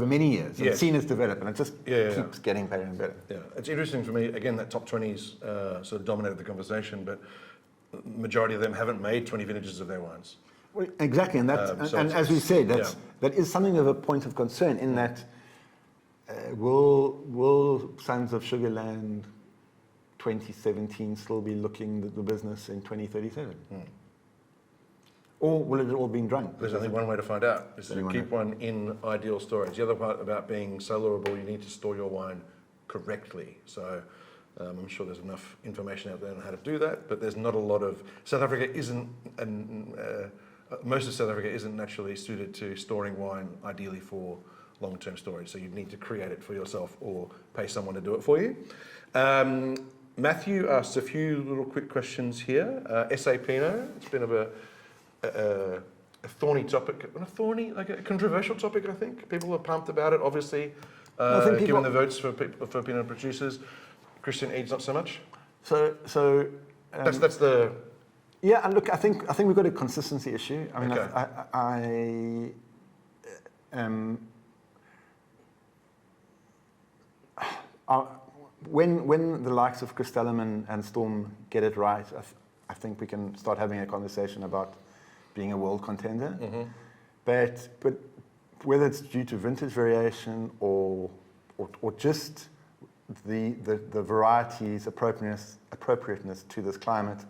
many years. And seen its develop, and it just keeps getting better and better. Yeah, it's interesting for me. Again, that top 20s sort of dominated the conversation, but the majority of them haven't made 20 vintages of their wines. Well, exactly, and as we said, that is something of a point of concern in that will Sons of Sugarland 2017 still be looking at the business in 2037? Or will it all been drunk? There's only one way to find out, is to keep one in ideal storage. The other part about being cellarable, you need to store your wine correctly. So I'm sure there's enough information out there on how to do that, but there's not a lot of... most of South Africa isn't naturally suited to storing wine, ideally for long-term storage. So you need to create it for yourself or pay someone to do it for you. Matthew asked a few little quick questions here. SA Pinot, it's been a thorny topic, like a controversial topic, I think. People are pumped about it, obviously, given the votes for Pinot producers. Christian Eedes, not so much. So that's the... Yeah, and look, I think we've got a consistency issue. I mean, when the likes of Castellum and Storm get it right, I think we can start having a conversation about being a world contender. But whether it's due to vintage variation or just the varieties appropriateness to this climate.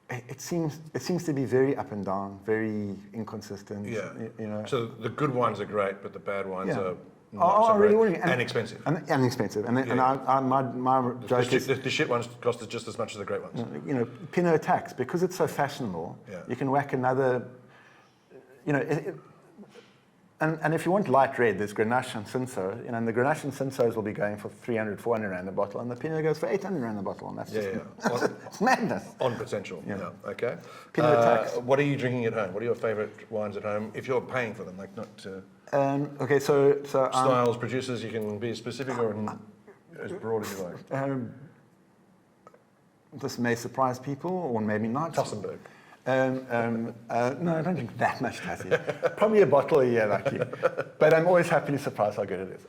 It seems to be very up and down, very inconsistent. So the good wines are great, but the bad wines are not so really great. And expensive. And expensive. And my joke is the shit ones cost just as much as the great ones. Pinot tax, because it's so fashionable. You can whack another. And if you want light red, there's Grenache and Cinsault, and the Grenache and Cinsaults will be going for 300, 400 rand a bottle, and the Pinot goes for 800 rand a bottle, and that's just it's madness. On potential, okay. Pinot tax. What are you drinking at home? What are your favourite wines at home, if you're paying for them, like not to... Okay, so styles, producers, you can be specific or as broad as you like. This may surprise people, or maybe not. Tassenberg. No, I don't drink that much Tassie. Probably a bottle a year, like you. But I'm always happy to surprise how good it is.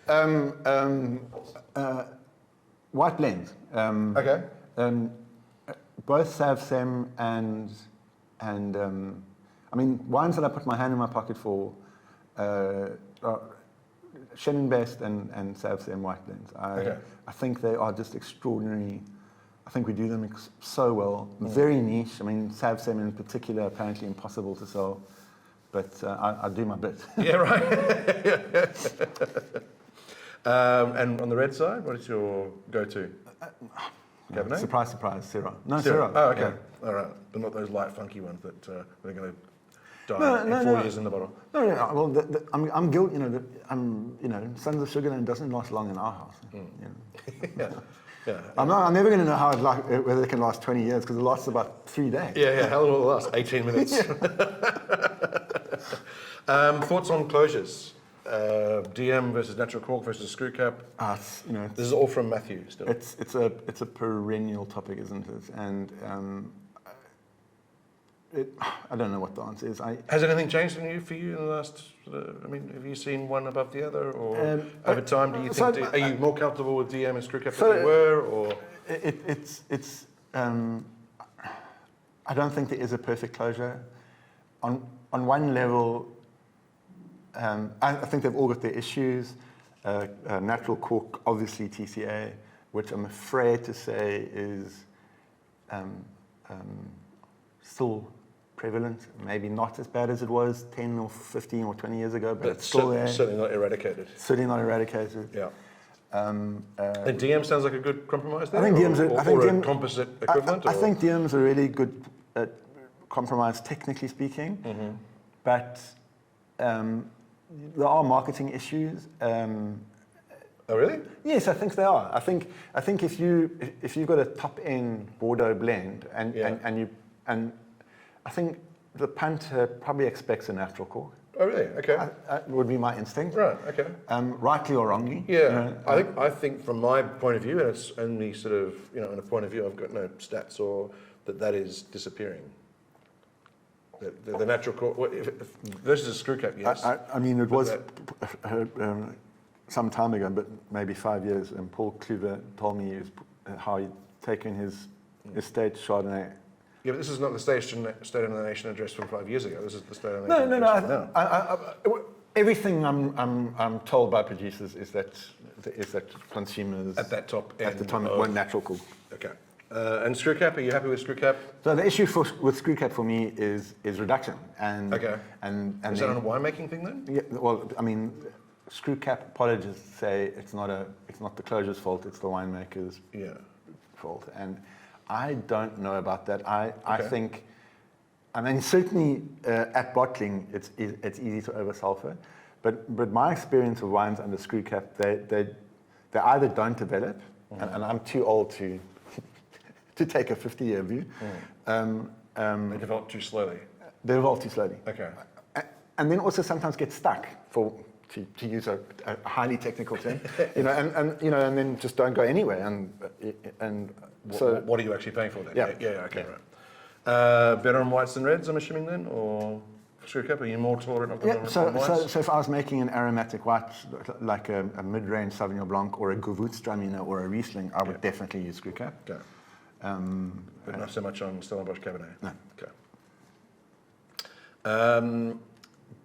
White blends. Okay. Both Savsem and I mean, wines that I put my hand in my pocket for are Chenin Best and Savsem white blends. I think they are just extraordinary. I think we do them so well. Very niche. I mean, Savsem in particular, apparently impossible to sell, but I do my bit. Yeah, right. And on the red side, what is your go-to? Cabernet? Surprise, surprise, Syrah. No, Syrah. Syrah. Oh, okay. Yeah. All right. But not those light, funky ones that they're going to die No, in 4 years in the bottle. No. Well, I'm guilty. Sons of Sugarland doesn't last long in our house. You know. Yeah. I'm never going to know how whether it can last 20 years because it lasts about 3 days. Yeah. How long will it last? 18 minutes. Thoughts on closures? DM versus natural cork versus screw cap. This is all from Matthew. Still, it's a perennial topic, isn't it? And I don't know what the answer is. Has anything changed for you in the last? Have you seen one above the other, or over time? Do you think? Are you more comfortable with DM and screw cap than you were, or? I don't think there is a perfect closure. On one level, I think they've all got their issues. Natural cork, obviously TCA, which I'm afraid to say is still prevalent. Maybe not as bad as it was 10 or 15 or 20 years ago, but it's still there. Certainly not eradicated. Certainly not eradicated. Yeah. And DM sounds like a good compromise there? I think DM's a composite equivalent? I think DM's a really good compromise, technically speaking, but there are marketing issues. Oh, really? Yes, I think they are. I think if you've got a top end Bordeaux blend and I think the punter probably expects a natural cork. Oh, really? Okay. Would be my instinct. Right. Okay. Rightly or wrongly. Yeah. I think from my point of view, and it's only sort of in a point of view, I've got no stats or that is disappearing. The natural cork versus a screw cap, yes. I mean, it was some time ago, but maybe 5 years. And Paul Kluwer told me how he'd taken his estate Chardonnay. Yeah, but this is not the State of the Nation address from 5 years ago. This is the State of the Nation address now. Everything I'm told by producers is that consumers at that top end at the time want natural cork. Okay. And screw cap, are you happy with screw cap? So the issue with screw cap for me is reduction. And okay. And is that a winemaking thing then? Yeah. Well, I mean, screw cap apologists say it's not the closure's fault, it's the winemaker's fault. And I don't know about that. I think, I mean, certainly at bottling, it's easy to oversulfur, but my experience of wines under screw cap, they either don't develop, and I'm too old to take a 50-year view. They develop too slowly. They develop too slowly. Okay. And then also sometimes get stuck to use a highly technical term, and then just don't go anywhere. And so what are you actually paying for then? Yeah. Okay, right. Better on whites than reds, I'm assuming then, or screw cap? Are you more tolerant of them so on whites? So if I was making an aromatic white, like a mid-range Sauvignon Blanc or a Gewürztraminer or a Riesling, I would definitely use screw cap. Okay. But not so much on Stellenbosch Cabernet. No. Okay.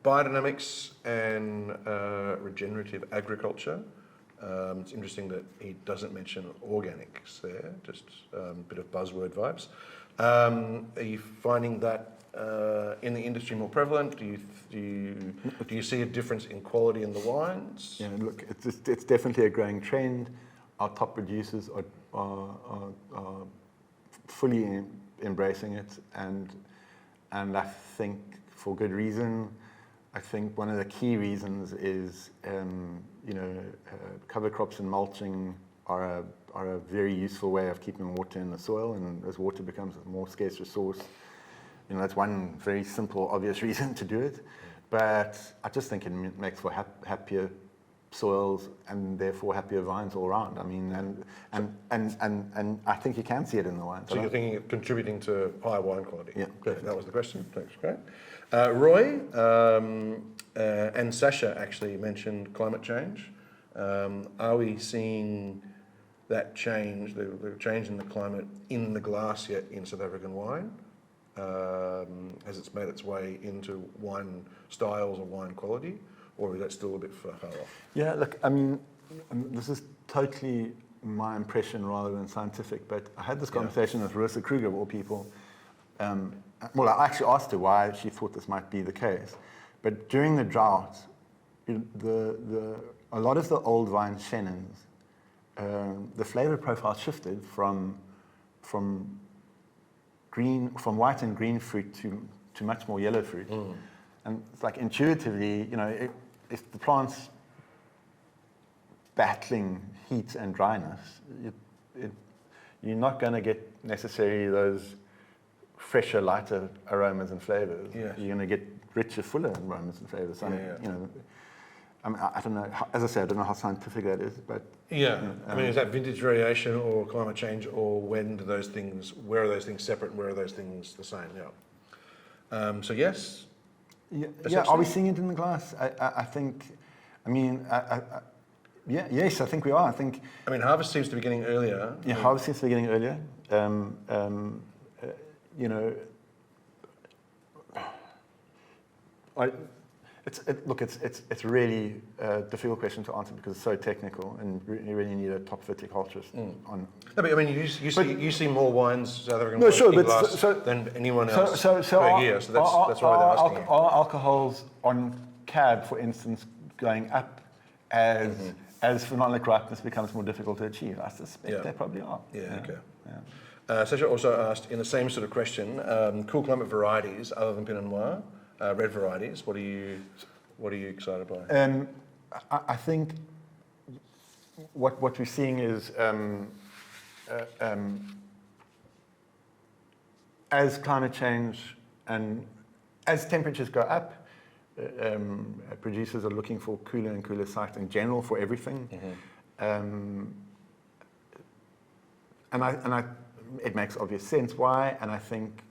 Biodynamics and regenerative agriculture. It's interesting that he doesn't mention organics there, just a bit of buzzword vibes. Are you finding that in the industry more prevalent? Do you see a difference in quality in the wines? Yeah, look, it's definitely a growing trend. Our top producers are fully embracing it, and I think for good reason. I think one of the key reasons is, cover crops and mulching are a very useful way of keeping water in the soil, and as water becomes a more scarce resource, that's one very simple, obvious reason to do it. But I just think it makes for happier soils and therefore happier vines all around. I mean, and I think you can see it in the wines. So you're thinking of contributing to higher wine quality? Yeah. Good. That was the question. Thanks. Great. Roy and Sasha actually mentioned climate change. Are we seeing that change, the change in the climate in the glass yet in South African wine? Has it made its way into wine styles or wine quality? Or is that still a bit far off? Yeah, look, I mean, this is totally my impression rather than scientific, but I had this conversation with Rosa Kruger, of all people. Well, I actually asked her why she thought this might be the case. But during the drought, the a lot of the old vine Chennons, the flavor profile shifted from white and green fruit to much more yellow fruit. And it's like intuitively, if the plant's battling heat and dryness, you're not going to get necessarily those fresher, lighter aromas and flavors. Yes. You're going to get richer, fuller aromas and flavors. So, I don't know. As I said, I don't know how scientific that is, but is that vintage variation or climate change, or where are those things separate and where are those things the same? So yes. Yeah. Are we seeing it in the glass? I think. Yes, I think we are. Harvest seems to be getting earlier. Yeah, harvest seems to be getting earlier. It's really a difficult question to answer because it's so technical, and you really need a top viticulturist on. No, but you see more wines, South African No, wines sure, in but glass than anyone else per year. So that's why they're asking. Are alcohols on cab, for instance, going up as phenolic ripeness becomes more difficult to achieve? I suspect they probably are. Sasha also asked in the same sort of question, cool climate varieties other than Pinot Noir, red varieties. What are you excited by? I think what we're seeing is as climate change and as temperatures go up, producers are looking for cooler and cooler sites in general for everything. It makes obvious sense why, and I think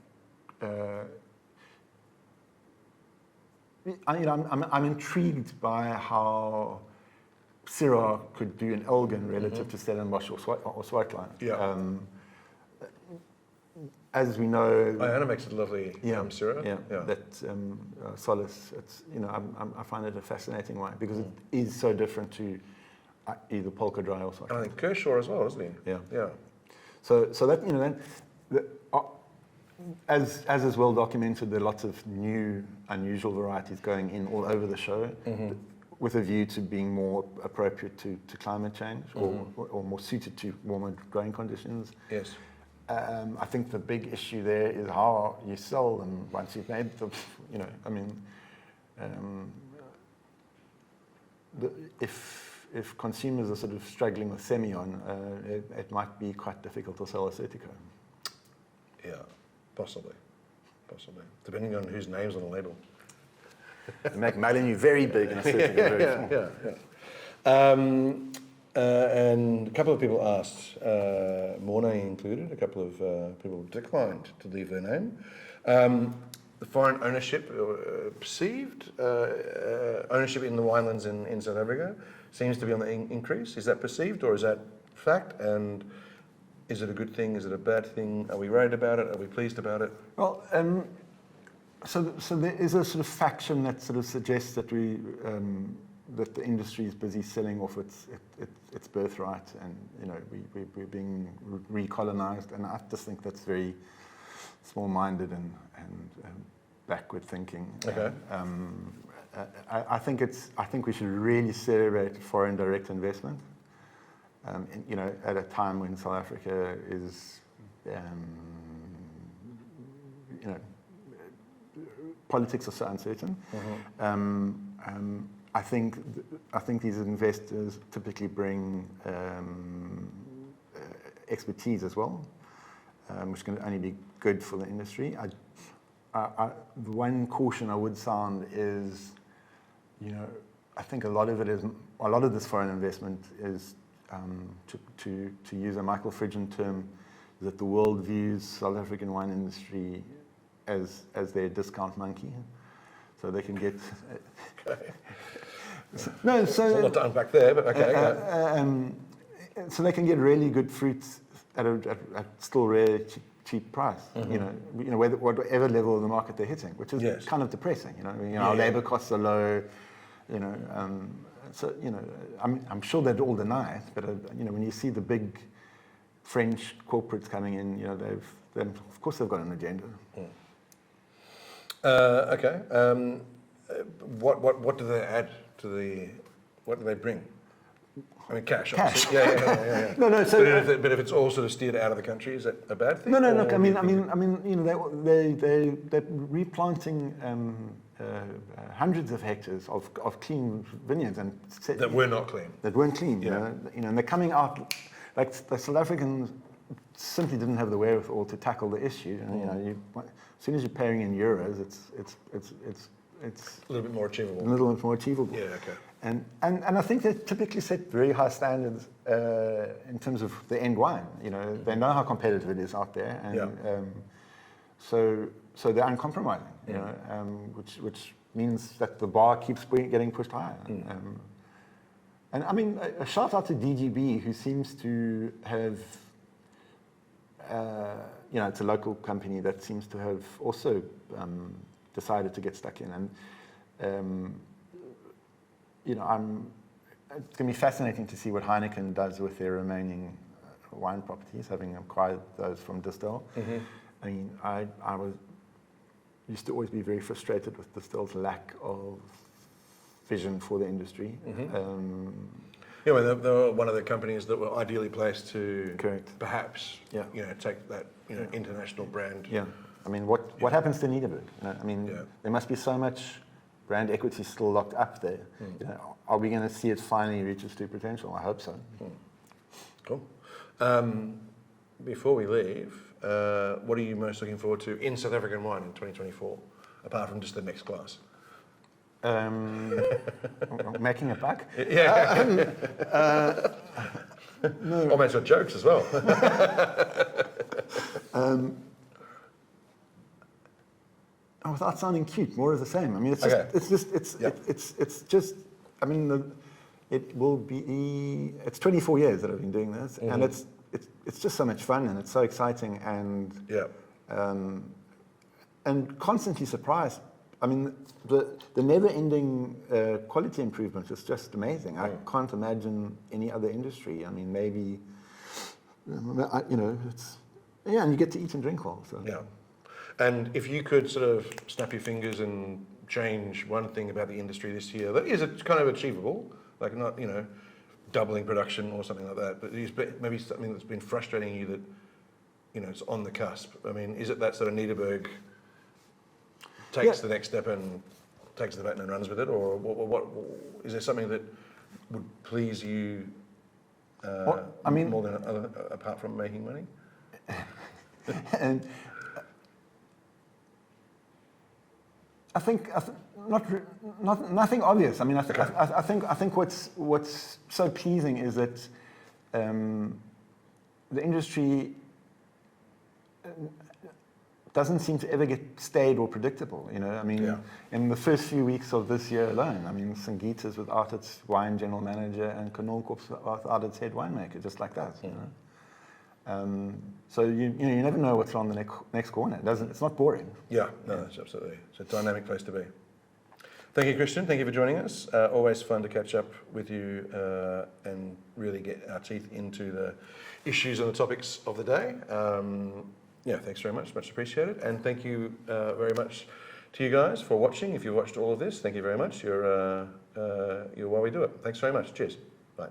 I'm intrigued by how Syrah could do in Elgin relative to Stellenbosch or Swartland. As we know, Anna makes it lovely Syrah. That Solace. It's I find it a fascinating wine because it is so different to either Polka Dry or Swartland. And I think Kershaw as well, isn't he? Yeah. So that as is well documented, there are lots of new, unusual varieties going in all over the show, with a view to being more appropriate to climate change or more suited to warmer growing conditions. Yes. I think the big issue there is how you sell them once you've made them. If consumers are sort of struggling with Semillon, it might be quite difficult to sell a Certico. Yeah, possibly, depending on whose name's on the label. Make Malinu very big and a Certico very small. And a couple of people asked, Mornay included, a couple of people declined to leave their name. The foreign ownership, perceived ownership in the winelands in South Africa seems to be on the increase. Is that perceived or is that fact? And is it a good thing? Is it a bad thing? Are we worried about it? Are we pleased about it? Well, so there is a sort of faction that sort of suggests that that the industry is busy selling off its birthright, and we're being recolonized, and I just think that's very small-minded and backward thinking. Okay. I think we should really celebrate foreign direct investment. At a time when South Africa is, politics are so uncertain. I think these investors typically bring expertise as well, which can only be good for the industry. The one caution I would sound is, I think a lot of this foreign investment is, to use a Michael Fridgen term, that the world views South African wine industry as their discount monkey, so they can get. Okay. No, so there's a lot to unpack there, but okay. So they can get really good fruits at still really cheap price. Whatever level of the market they're hitting, which is kind of depressing. Our labour costs are low. I'm sure they'd all deny it, but when you see the big French corporates coming in, of course they've got an agenda. Okay. What do they add to what do they bring? I mean, cash. Cash. Obviously. Yeah. No. So, but if it's all sort of steered out of the country, is that a bad thing? no. Or Look, I do you mean, think you know, they're replanting hundreds of hectares of clean vineyards and that we're not clean. that weren't clean. Yeah. You know, and they're coming out like the South Africans simply didn't have the wherewithal to tackle the issue. And you know, as soon as you're paying in euros, it's a little bit more achievable. a little bit more achievable. Yeah, okay. And I think they typically set very high standards in terms of the end wine. You know, they know how competitive it is out there, and so they're uncompromising. You know, which means that the bar keeps getting pushed higher. And I mean, a shout out to DGB, who seems to have, you know, it's a local company that seems to have also decided to get stuck in. And you know, it's going to be fascinating to see what Heineken does with their remaining wine properties, having acquired those from Distil. I mean, I used to always be very frustrated with Distil's lack of vision for the industry. Yeah, well, they were one of the companies that were ideally placed to Correct. perhaps, Yeah. you know, take that, you know, international brand. Yeah. I mean, what happens to Nederburg? You know, I mean, Yeah. there must be so much brand equity still locked up there. You know, are we going to see it finally reach its true potential? I hope so. Cool. Before we leave, what are you most looking forward to in South African wine in 2024, apart from just the next glass? Making a buck? Yeah. No. Almost got jokes as well. Without sounding cute, more of the same. I mean, it's just, Yeah. it's just. I mean, it will be. It's 24 years that I've been doing this, and it's just so much fun, and it's so exciting, and and constantly surprised. I mean, the never-ending quality improvement is just amazing. I can't imagine any other industry. I mean, maybe, you know, it's and you get to eat and drink well. So. Yeah. And if you could sort of snap your fingers and change one thing about the industry this year that is kind of achievable, like not, you know, doubling production or something like that, but maybe something that's been frustrating you that, you know, it's on the cusp. I mean, is it that sort of Nederburg takes the next step and takes the baton and runs with it, or what is there something that would please you more than apart from making money? And I think nothing obvious. I mean, I think what's so pleasing is that the industry doesn't seem to ever get staid or predictable. You know, I mean, in the first few weeks of this year alone, I mean, Sangeeta's without its wine general manager and Kanolkorp's without its head winemaker, just like that. You know. So you never know what's on the next corner. It's not boring. Yeah, no, it's absolutely. It's a dynamic place to be. Thank you, Christian. Thank you for joining us. Always fun to catch up with you and really get our teeth into the issues and the topics of the day. Yeah, thanks very much. Much appreciated. And thank you very much to you guys for watching. If you watched all of this, thank you very much. You're while we do it. Thanks very much. Cheers. Bye.